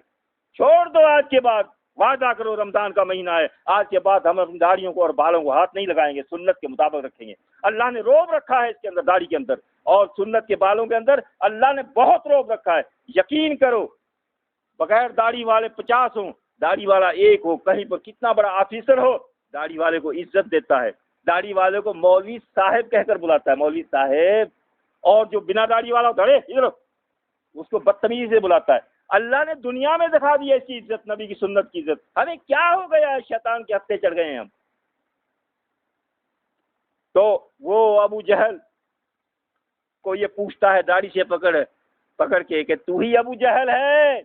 چھوڑ دو، آج کے بعد وعدہ کرو، رمضان کا مہینہ ہے، آج کے بعد ہم اپنی داڑھیوں کو اور بالوں کو ہاتھ نہیں لگائیں گے، سنت کے مطابق رکھیں گے۔ اللہ نے روب رکھا ہے اس کے اندر، داڑھی کے اندر اور سنت کے بالوں کے اندر اللہ نے بہت روب رکھا ہے۔ یقین کرو، بغیر داڑھی والے 50 ہوں، داڑھی والا ایک ہو، کہیں پر کتنا بڑا آفیسر ہو، داڑھی والے کو عزت دیتا ہے، داڑھی والے کو مولوی صاحب کہہ کر بلاتا ہے، مولوی صاحب، اور جو بنا داڑھی والا ہوتا ہے ادھر اس کو بدتمیزی سے بلاتا ہے۔ اللہ نے دنیا میں دکھا دی ایسی عزت، نبی کی سنت کی عزت، ہمیں کیا ہو گیا ہے، شیطان کے ہفتے چڑھ گئے ہیں ہم۔ تو وہ ابو جہل کو یہ پوچھتا ہے داڑھی سے پکڑ کے کہ تو ہی ابو جہل ہے؟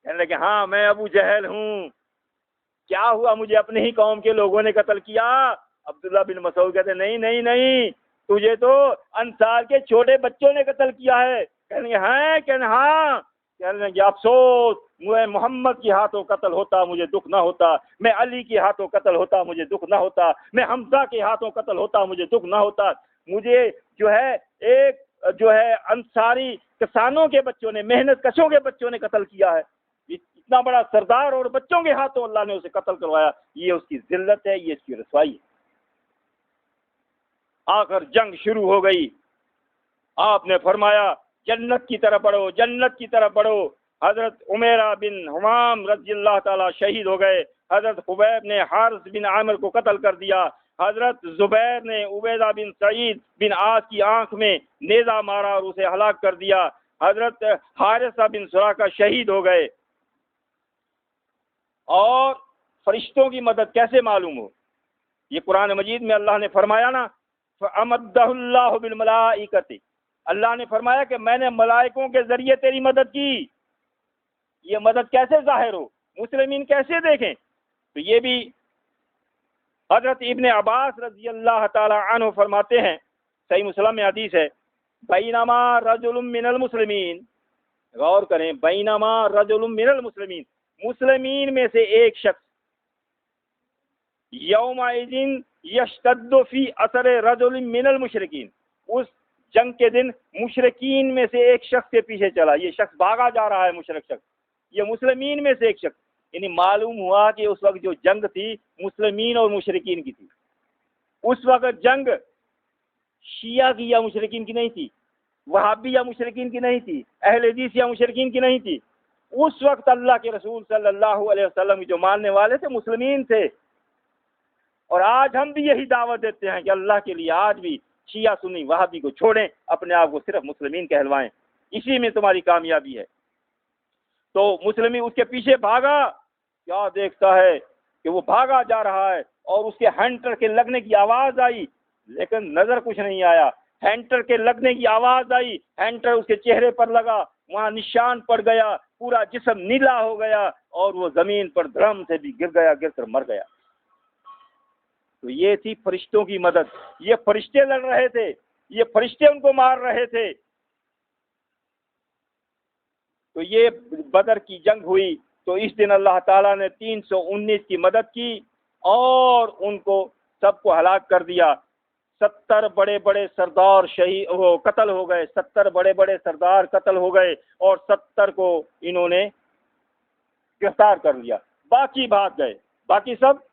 کہنے لگے ہاں میں ابو جہل ہوں۔ کیا ہوا؟ مجھے اپنے ہی قوم کے لوگوں نے قتل کیا۔ عبداللہ بن مسعود کہتے نہیں نہیں نہیں، تجھے تو انصار کے چھوٹے بچوں نے قتل کیا ہے۔ کہنے ہاں، کہنے ہاں، کہنے لگے افسوس، میں محمد کے ہاتھوں قتل ہوتا مجھے دکھ نہ ہوتا، میں علی کے ہاتھوں قتل ہوتا مجھے دکھ نہ ہوتا، میں حمزہ کے ہاتھوں قتل ہوتا مجھے دکھ نہ ہوتا۔ مجھے جو ہے ایک جو ہے انصاری کسانوں کے بچوں نے، محنت کشوں کے بچوں نے قتل کیا ہے، اتنا بڑا سردار اور بچوں کے ہاتھوں اللہ نے اسے قتل کروایا۔ یہ اس کی ذلت ہے، یہ اس کی رسوائی ہے۔ آخر جنگ شروع ہو گئی، آپ نے فرمایا جنت کی طرف بڑھو، جنت کی طرف بڑھو۔ حضرت عمیرہ بن حمام رضی اللہ تعالی شہید ہو گئے، حضرت خبیب نے حارث بن عامر کو قتل کر دیا، حضرت زبیر نے عبیدہ بن سعید بن عاص کی آنکھ میں نیزہ مارا اور اسے ہلاک کر دیا، حضرت حارثہ بن سراقہ شہید ہو گئے۔ اور فرشتوں کی مدد کیسے معلوم ہو؟ یہ قرآن مجید میں اللہ نے فرمایا نا، فَأَمَدَّهُ اللَّهُ بِالْمَلَائِكَةِ، اللہ نے فرمایا کہ میں نے ملائکوں کے ذریعے تیری مدد کی. یہ مدد کیسے ظاہر ہو, مسلمین کیسے دیکھیں؟ تو یہ بھی حضرت ابن عباس رضی اللہ تعالی عنہ فرماتے ہیں, صحیح مسلم میں حدیث ہے, بینما رجل من المسلمین, غور کریں, بینما رجل من المسلمین, مسلمین میں سے ایک شخص, یومئذ یشتد فی اثر رجل من المشرکین, اس جنگ کے دن مشرکین میں سے ایک شخص کے پیچھے چلا. یہ شخص بھاگا جا رہا ہے, مشرک شخص, یہ مسلمین میں سے ایک شخص. یعنی معلوم ہوا کہ اس وقت جو جنگ تھی مسلمین اور مشرکین کی تھی. اس وقت جنگ شیعہ کی یا مشرکین کی نہیں تھی, وہابی یا مشرکین کی نہیں تھی, اہل حدیث یا مشرکین کی نہیں تھی. اس وقت اللہ کے رسول صلی اللہ علیہ وسلم جو ماننے والے تھے مسلمین تھے. اور آج ہم بھی یہی دعوت دیتے ہیں کہ اللہ کے لیے آج بھی شیعہ سنی وہابی کو چھوڑیں, اپنے آپ کو صرف مسلمین کہلوائیں, اسی میں تمہاری کامیابی ہے. تو مسلمین اس کے پیچھے بھاگا, کیا دیکھتا ہے کہ وہ بھاگا جا رہا ہے اور اس کے ہینٹر کے لگنے کی آواز آئی, لیکن نظر کچھ نہیں آیا. ہینٹر کے لگنے کی آواز آئی, ہینٹر اس کے چہرے پر لگا, وہاں نشان پڑ گیا, پورا جسم نیلا ہو گیا اور وہ زمین پر دھڑم سے بھی گر گیا, گر کر مر گیا. تو یہ تھی فرشتوں کی مدد. یہ فرشتے لڑ رہے تھے, یہ فرشتے ان کو مار رہے تھے. تو یہ بدر کی جنگ ہوئی, تو اس دن اللہ تعالیٰ نے 319 کی مدد کی اور ان کو سب کو ہلاک کر دیا. 70 بڑے بڑے سردار شہید قتل ہو گئے, 70 بڑے بڑے سردار قتل ہو گئے اور 70 کو انہوں نے گرفتار کر لیا. باقی بھاگ گئے, باقی سب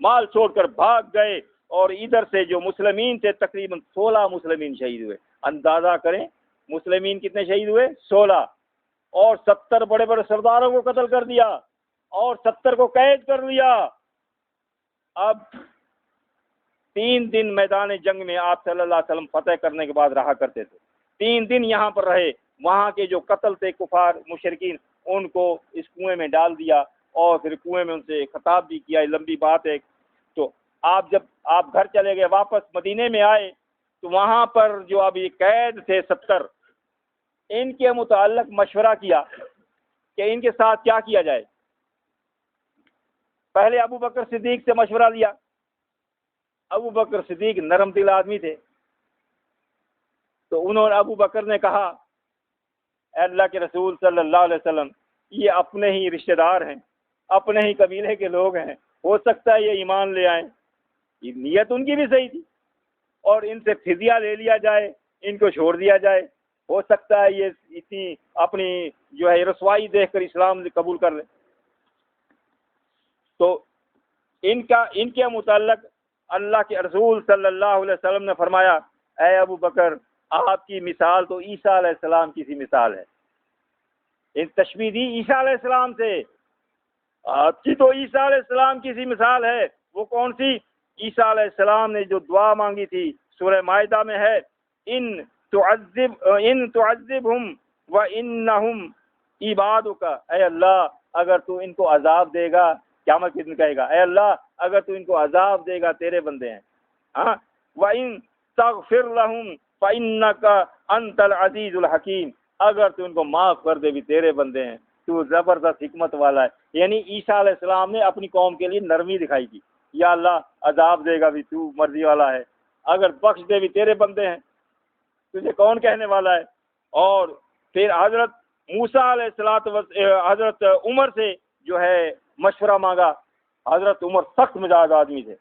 مال چھوڑ کر بھاگ گئے. اور ادھر سے جو مسلمین تھے تقریباً 16 مسلمین شہید ہوئے. اندازہ کریں مسلمین کتنے شہید ہوئے, 16, اور 70 بڑے بڑے سرداروں کو قتل کر دیا اور 70 کو قید کر لیا. اب 3 دن میدان جنگ میں آپ صلی اللہ علیہ وسلم فتح کرنے کے بعد رہا کرتے تھے. 3 دن یہاں پر رہے. وہاں کے جو قتل تھے کفار مشرکین, ان کو اس کنویں میں ڈال دیا اور پھر کنویں میں ان سے خطاب بھی کیا. لمبی بات ہے. تو جب آپ گھر چلے گئے, واپس مدینے میں آئے, تو وہاں پر جو اب یہ قید تھے 70, ان کے متعلق مشورہ کیا کہ ان کے ساتھ کیا کیا جائے. پہلے ابو بکر صدیق سے مشورہ لیا. ابو بکر صدیق نرم دل آدمی تھے, تو انہوں نے ابو بکر نے کہا, اے اللہ کے رسول صلی اللہ علیہ وسلم, یہ اپنے ہی رشتہ دار ہیں, اپنے ہی قبیلے کے لوگ ہیں, ہو سکتا ہے یہ ایمان لے آئیں. یہ نیت ان کی بھی صحیح تھی, اور ان سے فدیہ لے لیا جائے, ان کو چھوڑ دیا جائے, ہو سکتا ہے یہ اتنی اپنی جو ہے رسوائی دیکھ کر اسلام قبول کر لیں. تو ان کے متعلق اللہ کے رسول صلی اللہ علیہ وسلم نے فرمایا, اے ابو بکر, آپ کی مثال تو عیسیٰ علیہ السلام کی سی مثال ہے. ان تشبیہ دی عیسیٰ علیہ السلام سے, آپ کی تو عیسیٰ علیہ السلام کی سی مثال ہے. وہ کون سی؟ عیسیٰ علیہ السلام نے جو دعا مانگی تھی, سورہ مائدہ میں ہے, ان تعذبہم وانہم عبادک, اے اللہ اگر تو ان کو عذاب دے گا, قیامت کے دن کہے گا, اے اللہ اگر تو ان کو عذاب دے گا تیرے بندے ہیں. ہاں, وَإِن تَغْفِرْ لَهُمْ فَإِنَّكَ أَنْتَ الْعَزِيزُ الْحَكِيمُ, اگر تو ان کو معاف کر دے بھی تیرے بندے ہیں, تو زبردست حکمت والا ہے. یعنی عیسیٰ علیہ السلام نے اپنی قوم کے لیے نرمی دکھائی کی, یا اللہ عذاب دے گا بھی تو مرضی والا ہے, اگر بخش دے بھی تیرے بندے ہیں, تجھے کون کہنے والا ہے. اور پھر حضرت موسیٰ علیہ حضرت عمر سے جو ہے مشورہ مانگا. حضرت عمر سخت مزاج آدمی تھے.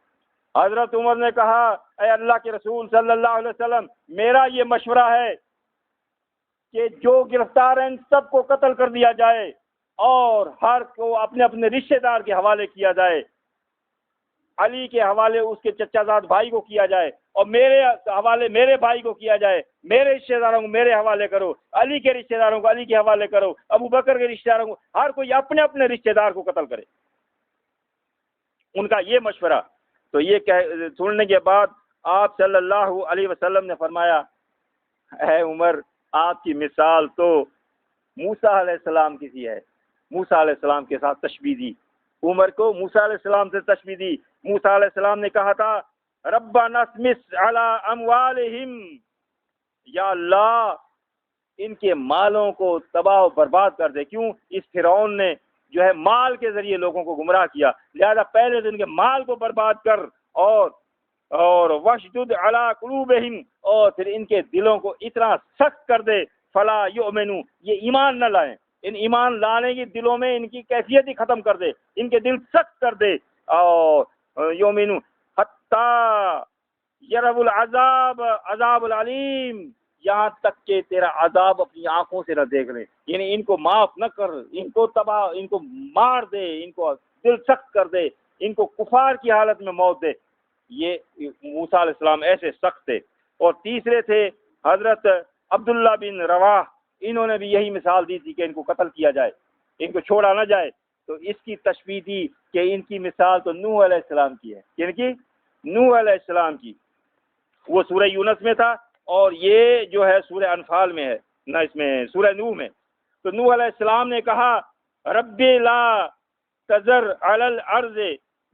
حضرت عمر نے کہا, اے اللہ کے رسول صلی اللہ علیہ وسلم, میرا یہ مشورہ ہے کہ جو گرفتار ہیں سب کو قتل کر دیا جائے اور ہر کو اپنے اپنے رشتہ دار کے حوالے کیا جائے. علی کے حوالے اس کے چچا زاد بھائی کو کیا جائے, اور میرے حوالے میرے بھائی کو کیا جائے. میرے رشتہ داروں کو میرے حوالے کرو, علی کے رشتہ داروں کو علی کے حوالے کرو, ابو بکر کے رشتہ داروں کو, ہر کوئی اپنے اپنے رشتہ دار کو قتل کرے. ان کا یہ مشورہ. تو یہ سننے کے بعد آپ صلی اللہ علیہ وسلم نے فرمایا, اے عمر, آپ کی مثال تو موسیٰ علیہ السلام کی سی ہے. موسیٰ علیہ السلام کے ساتھ تشبیہ دی. عمر کو موسیٰ علیہ السلام سے تشبیہ دی. موسیٰ علیہ السلام نے کہا تھا, ربنا اسمس علی اموالہم, یا اللہ ان کے مالوں کو تباہ و برباد کر دے. کیوں؟ اس فرعون نے جو ہے مال کے ذریعے لوگوں کو گمراہ کیا، لہذا پہلے تو ان کے مال کو برباد کر، اور وشدد علی قلوبہم، اور پھر ان کے دلوں کو اتنا سخت کر دے، فلا یؤمنو، یہ ایمان نہ لائیں. ان ایمان لانے کی دلوں میں ان کی کیفیت ہی ختم کر دے، ان کے دل سخت کر دے. اور یؤمنو حتی یروا العذاب عذاب العلیم، یہاں تک کہ تیرا عذاب اپنی آنکھوں سے نہ دیکھ لیں. یعنی ان کو معاف نہ کر، ان کو تباہ، ان کو مار دے، ان کو دل سخت کر دے، ان کو کفار کی حالت میں موت دے. یہ موسیٰ علیہ السلام ایسے سخت تھے. اور تیسرے تھے حضرت عبداللہ بن رواح، انہوں نے بھی یہی مثال دی تھی کہ ان کو قتل کیا جائے، ان کو چھوڑا نہ جائے. تو اس کی تشبیہ دی کہ ان کی مثال تو نوح علیہ السلام کی ہے. یعنی کہ نوح علیہ السلام کی، وہ سورہ یونس میں تھا اور یہ جو ہے سورہ انفال میں ہے، نہ اس میں سورہ نوح میں. تو نوح علیہ السلام نے کہا رب لا تذر علی الارض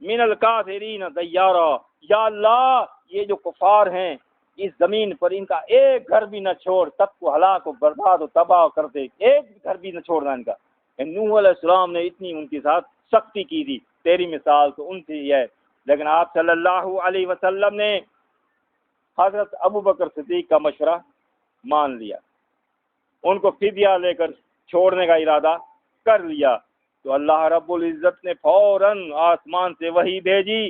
من الکافرین دیارا، یا اللہ یہ جو کفار ہیں اس زمین پر ان کا ایک گھر بھی نہ چھوڑ، سب کو ہلاک و برباد و تباہ کر دے، ایک گھر بھی نہ چھوڑنا ان کا. نوح علیہ السلام نے اتنی ان کے ساتھ سختی کی تھی. تیری مثال تو ان سے ہی ہے. لیکن آپ صلی اللہ علیہ وسلم نے حضرت ابو بکر صدیق کا مشورہ مان لیا، ان کو فدیہ لے کر چھوڑنے کا ارادہ کر لیا. تو اللہ رب العزت نے فوراً آسمان سے وحی بھیجی.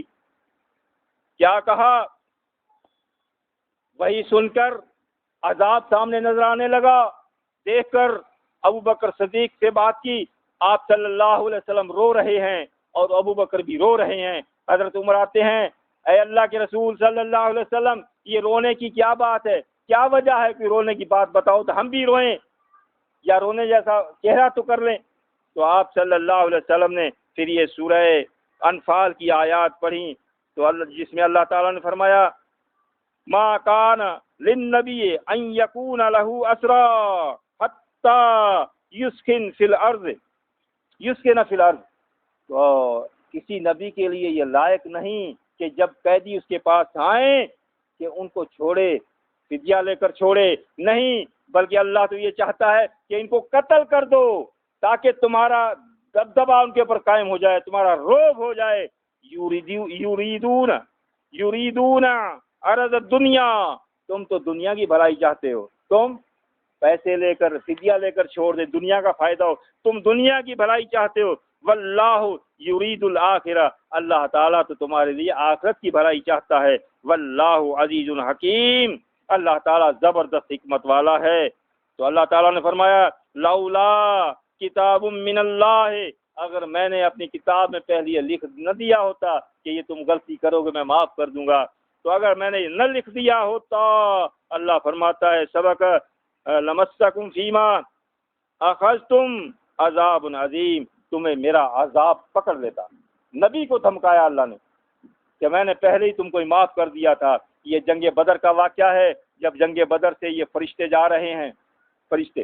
کیا کہا؟ وہی سن کر عذاب سامنے نظر آنے لگا. دیکھ کر ابو بکر صدیق سے بات کی. آپ صلی اللہ علیہ وسلم رو رہے ہیں اور ابو بکر بھی رو رہے ہیں. حضرت عمر آتے ہیں، اے اللہ کے رسول صلی اللہ علیہ وسلم، یہ رونے کی کیا بات ہے؟ کیا وجہ ہے کہ رونے کی بات بتاؤ تو ہم بھی روئیں، یا رونے جیسا چہرہ تو کر لیں. تو آپ صلی اللہ علیہ وسلم نے پھر یہ سورہ انفال کی آیات پڑھی، تو جس میں اللہ تعالیٰ نے فرمایا ما کان للنبی ان یکون لہ اسرا حتی یسکن فی الارض، یسکن فی الارض. تو کسی نبی کے لیے یہ لائق نہیں کہ جب قیدی اس کے پاس آئیں کہ ان کو چھوڑے، فدیہ لے کر چھوڑے. نہیں، بلکہ اللہ تو یہ چاہتا ہے کہ ان کو قتل کر دو تاکہ تمہارا دبدبہ ان کے اوپر قائم ہو جائے، تمہارا روب ہو جائے. یریدون عرض الدنیا، تم تو دنیا کی بھلائی چاہتے ہو، تم پیسے لے کر فدیہ لے کر چھوڑ دے، دنیا کا فائدہ ہو، تم دنیا کی بھلائی چاہتے ہو. واللہ یرید الآخرہ، اللہ تعالیٰ تو تمہارے لیے آخرت کی بھلائی چاہتا ہے. واللہ عزیز حکیم، اللہ تعالیٰ زبردست حکمت والا ہے. تو اللہ تعالیٰ نے فرمایا لولا کتاب من اللہ، اگر میں نے اپنی کتاب میں پہلے لکھ نہ دیا ہوتا کہ یہ تم غلطی کرو گے میں معاف کر دوں گا، تو اگر میں نے نہ لکھ دیا ہوتا، اللہ فرماتا ہے سبق لمسکم فیما اخذتم عذاب عظیم، تمہیں میرا عذاب پکڑ لیتا. نبی کو دھمکایا اللہ نے کہ میں نے پہلے ہی تم کو معاف کر دیا تھا. یہ جنگ بدر کا واقعہ ہے، جب جنگ بدر سے یہ فرشتے جا رہے ہیں، فرشتے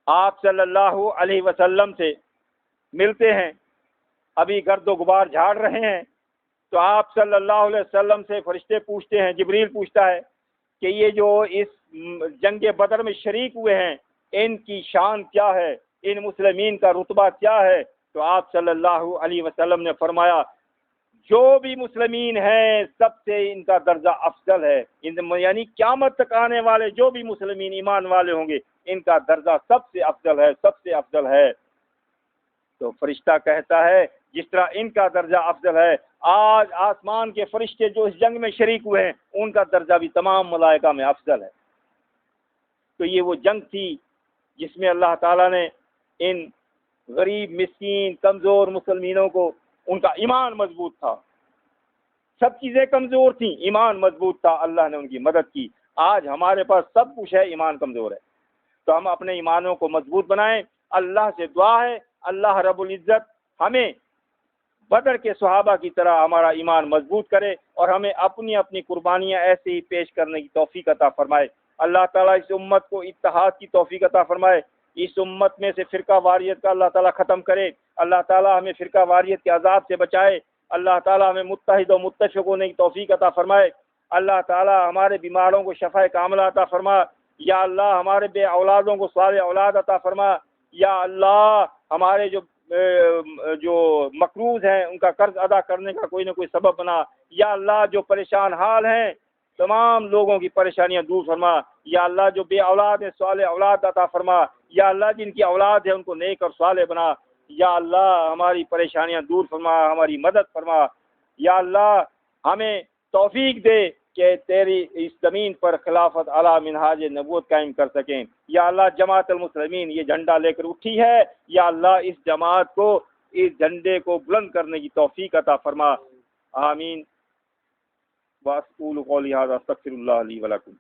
آپ صلی اللہ علیہ وسلم سے ملتے ہیں، ابھی گرد و غبار جھاڑ رہے ہیں. تو آپ صلی اللہ علیہ وسلم سے فرشتے پوچھتے ہیں، جبریل پوچھتا ہے کہ یہ جو اس جنگ بدر میں شریک ہوئے ہیں ان کی شان کیا ہے، ان مسلمین کا رتبہ کیا ہے؟ تو آپ صلی اللہ علیہ وسلم نے فرمایا جو بھی مسلمین ہیں سب سے ان کا درجہ افضل ہے، یعنی قیامت تک آنے والے جو بھی مسلمین ایمان والے ہوں گے ان کا درجہ سب سے افضل ہے، سب سے افضل ہے. تو فرشتہ کہتا ہے جس طرح ان کا درجہ افضل ہے، آج آسمان کے فرشتے جو اس جنگ میں شریک ہوئے ہیں ان کا درجہ بھی تمام ملائکہ میں افضل ہے. تو یہ وہ جنگ تھی جس میں اللہ تعالیٰ نے ان غریب مسکین کمزور مسلمانوں کو، ان کا ایمان مضبوط تھا، سب چیزیں کمزور تھیں، ایمان مضبوط تھا، اللہ نے ان کی مدد کی. آج ہمارے پاس سب کچھ ہے، ایمان کمزور ہے. تو ہم اپنے ایمانوں کو مضبوط بنائیں. اللہ سے دعا ہے اللہ رب العزت ہمیں بدر کے صحابہ کی طرح ہمارا ایمان مضبوط کرے اور ہمیں اپنی اپنی قربانیاں ایسے ہی پیش کرنے کی توفیق عطا فرمائے. اللہ تعالیٰ اس امت کو اتحاد کی توفیق عطا فرمائے. اس امت میں سے فرقہ واریت کا اللہ تعالیٰ ختم کرے. اللہ تعالیٰ ہمیں فرقہ واریت کے عذاب سے بچائے. اللہ تعالیٰ ہمیں متحد و متفق ہونے کی توفیق عطا فرمائے. اللہ تعالی ہمارے بیماروں کو شفا کاملہ عطا فرما، یا اللہ ہمارے بے اولادوں کو صالح اولاد عطا فرما، یا اللہ ہمارے جو مقروض ہیں ان کا قرض ادا کرنے کا کوئی نہ کوئی سبب بنا، یا اللہ جو پریشان حال ہیں تمام لوگوں کی پریشانیاں دور فرما، یا اللہ جو بے اولاد ہیں صالح اولاد عطا فرما، یا اللہ جن کی اولاد ہے ان کو نیک اور صالح بنا، یا اللہ ہماری پریشانیاں دور فرما، ہماری مدد فرما، یا اللہ ہمیں توفیق دے کہ تیری اس زمین پر خلافت اعلیٰ منہاج نبوت قائم کر سکیں، یا اللہ جماعت المسلمین یہ جھنڈا لے کر اٹھی ہے، یا اللہ اس جماعت کو اس جھنڈے کو بلند کرنے کی توفیق عطا فرما، آمین۔ وَأَقُولُ قَوْلِي هَذَا أَسْتَغْفِرُ اللَّهَ لِي وَلَكُمْ۔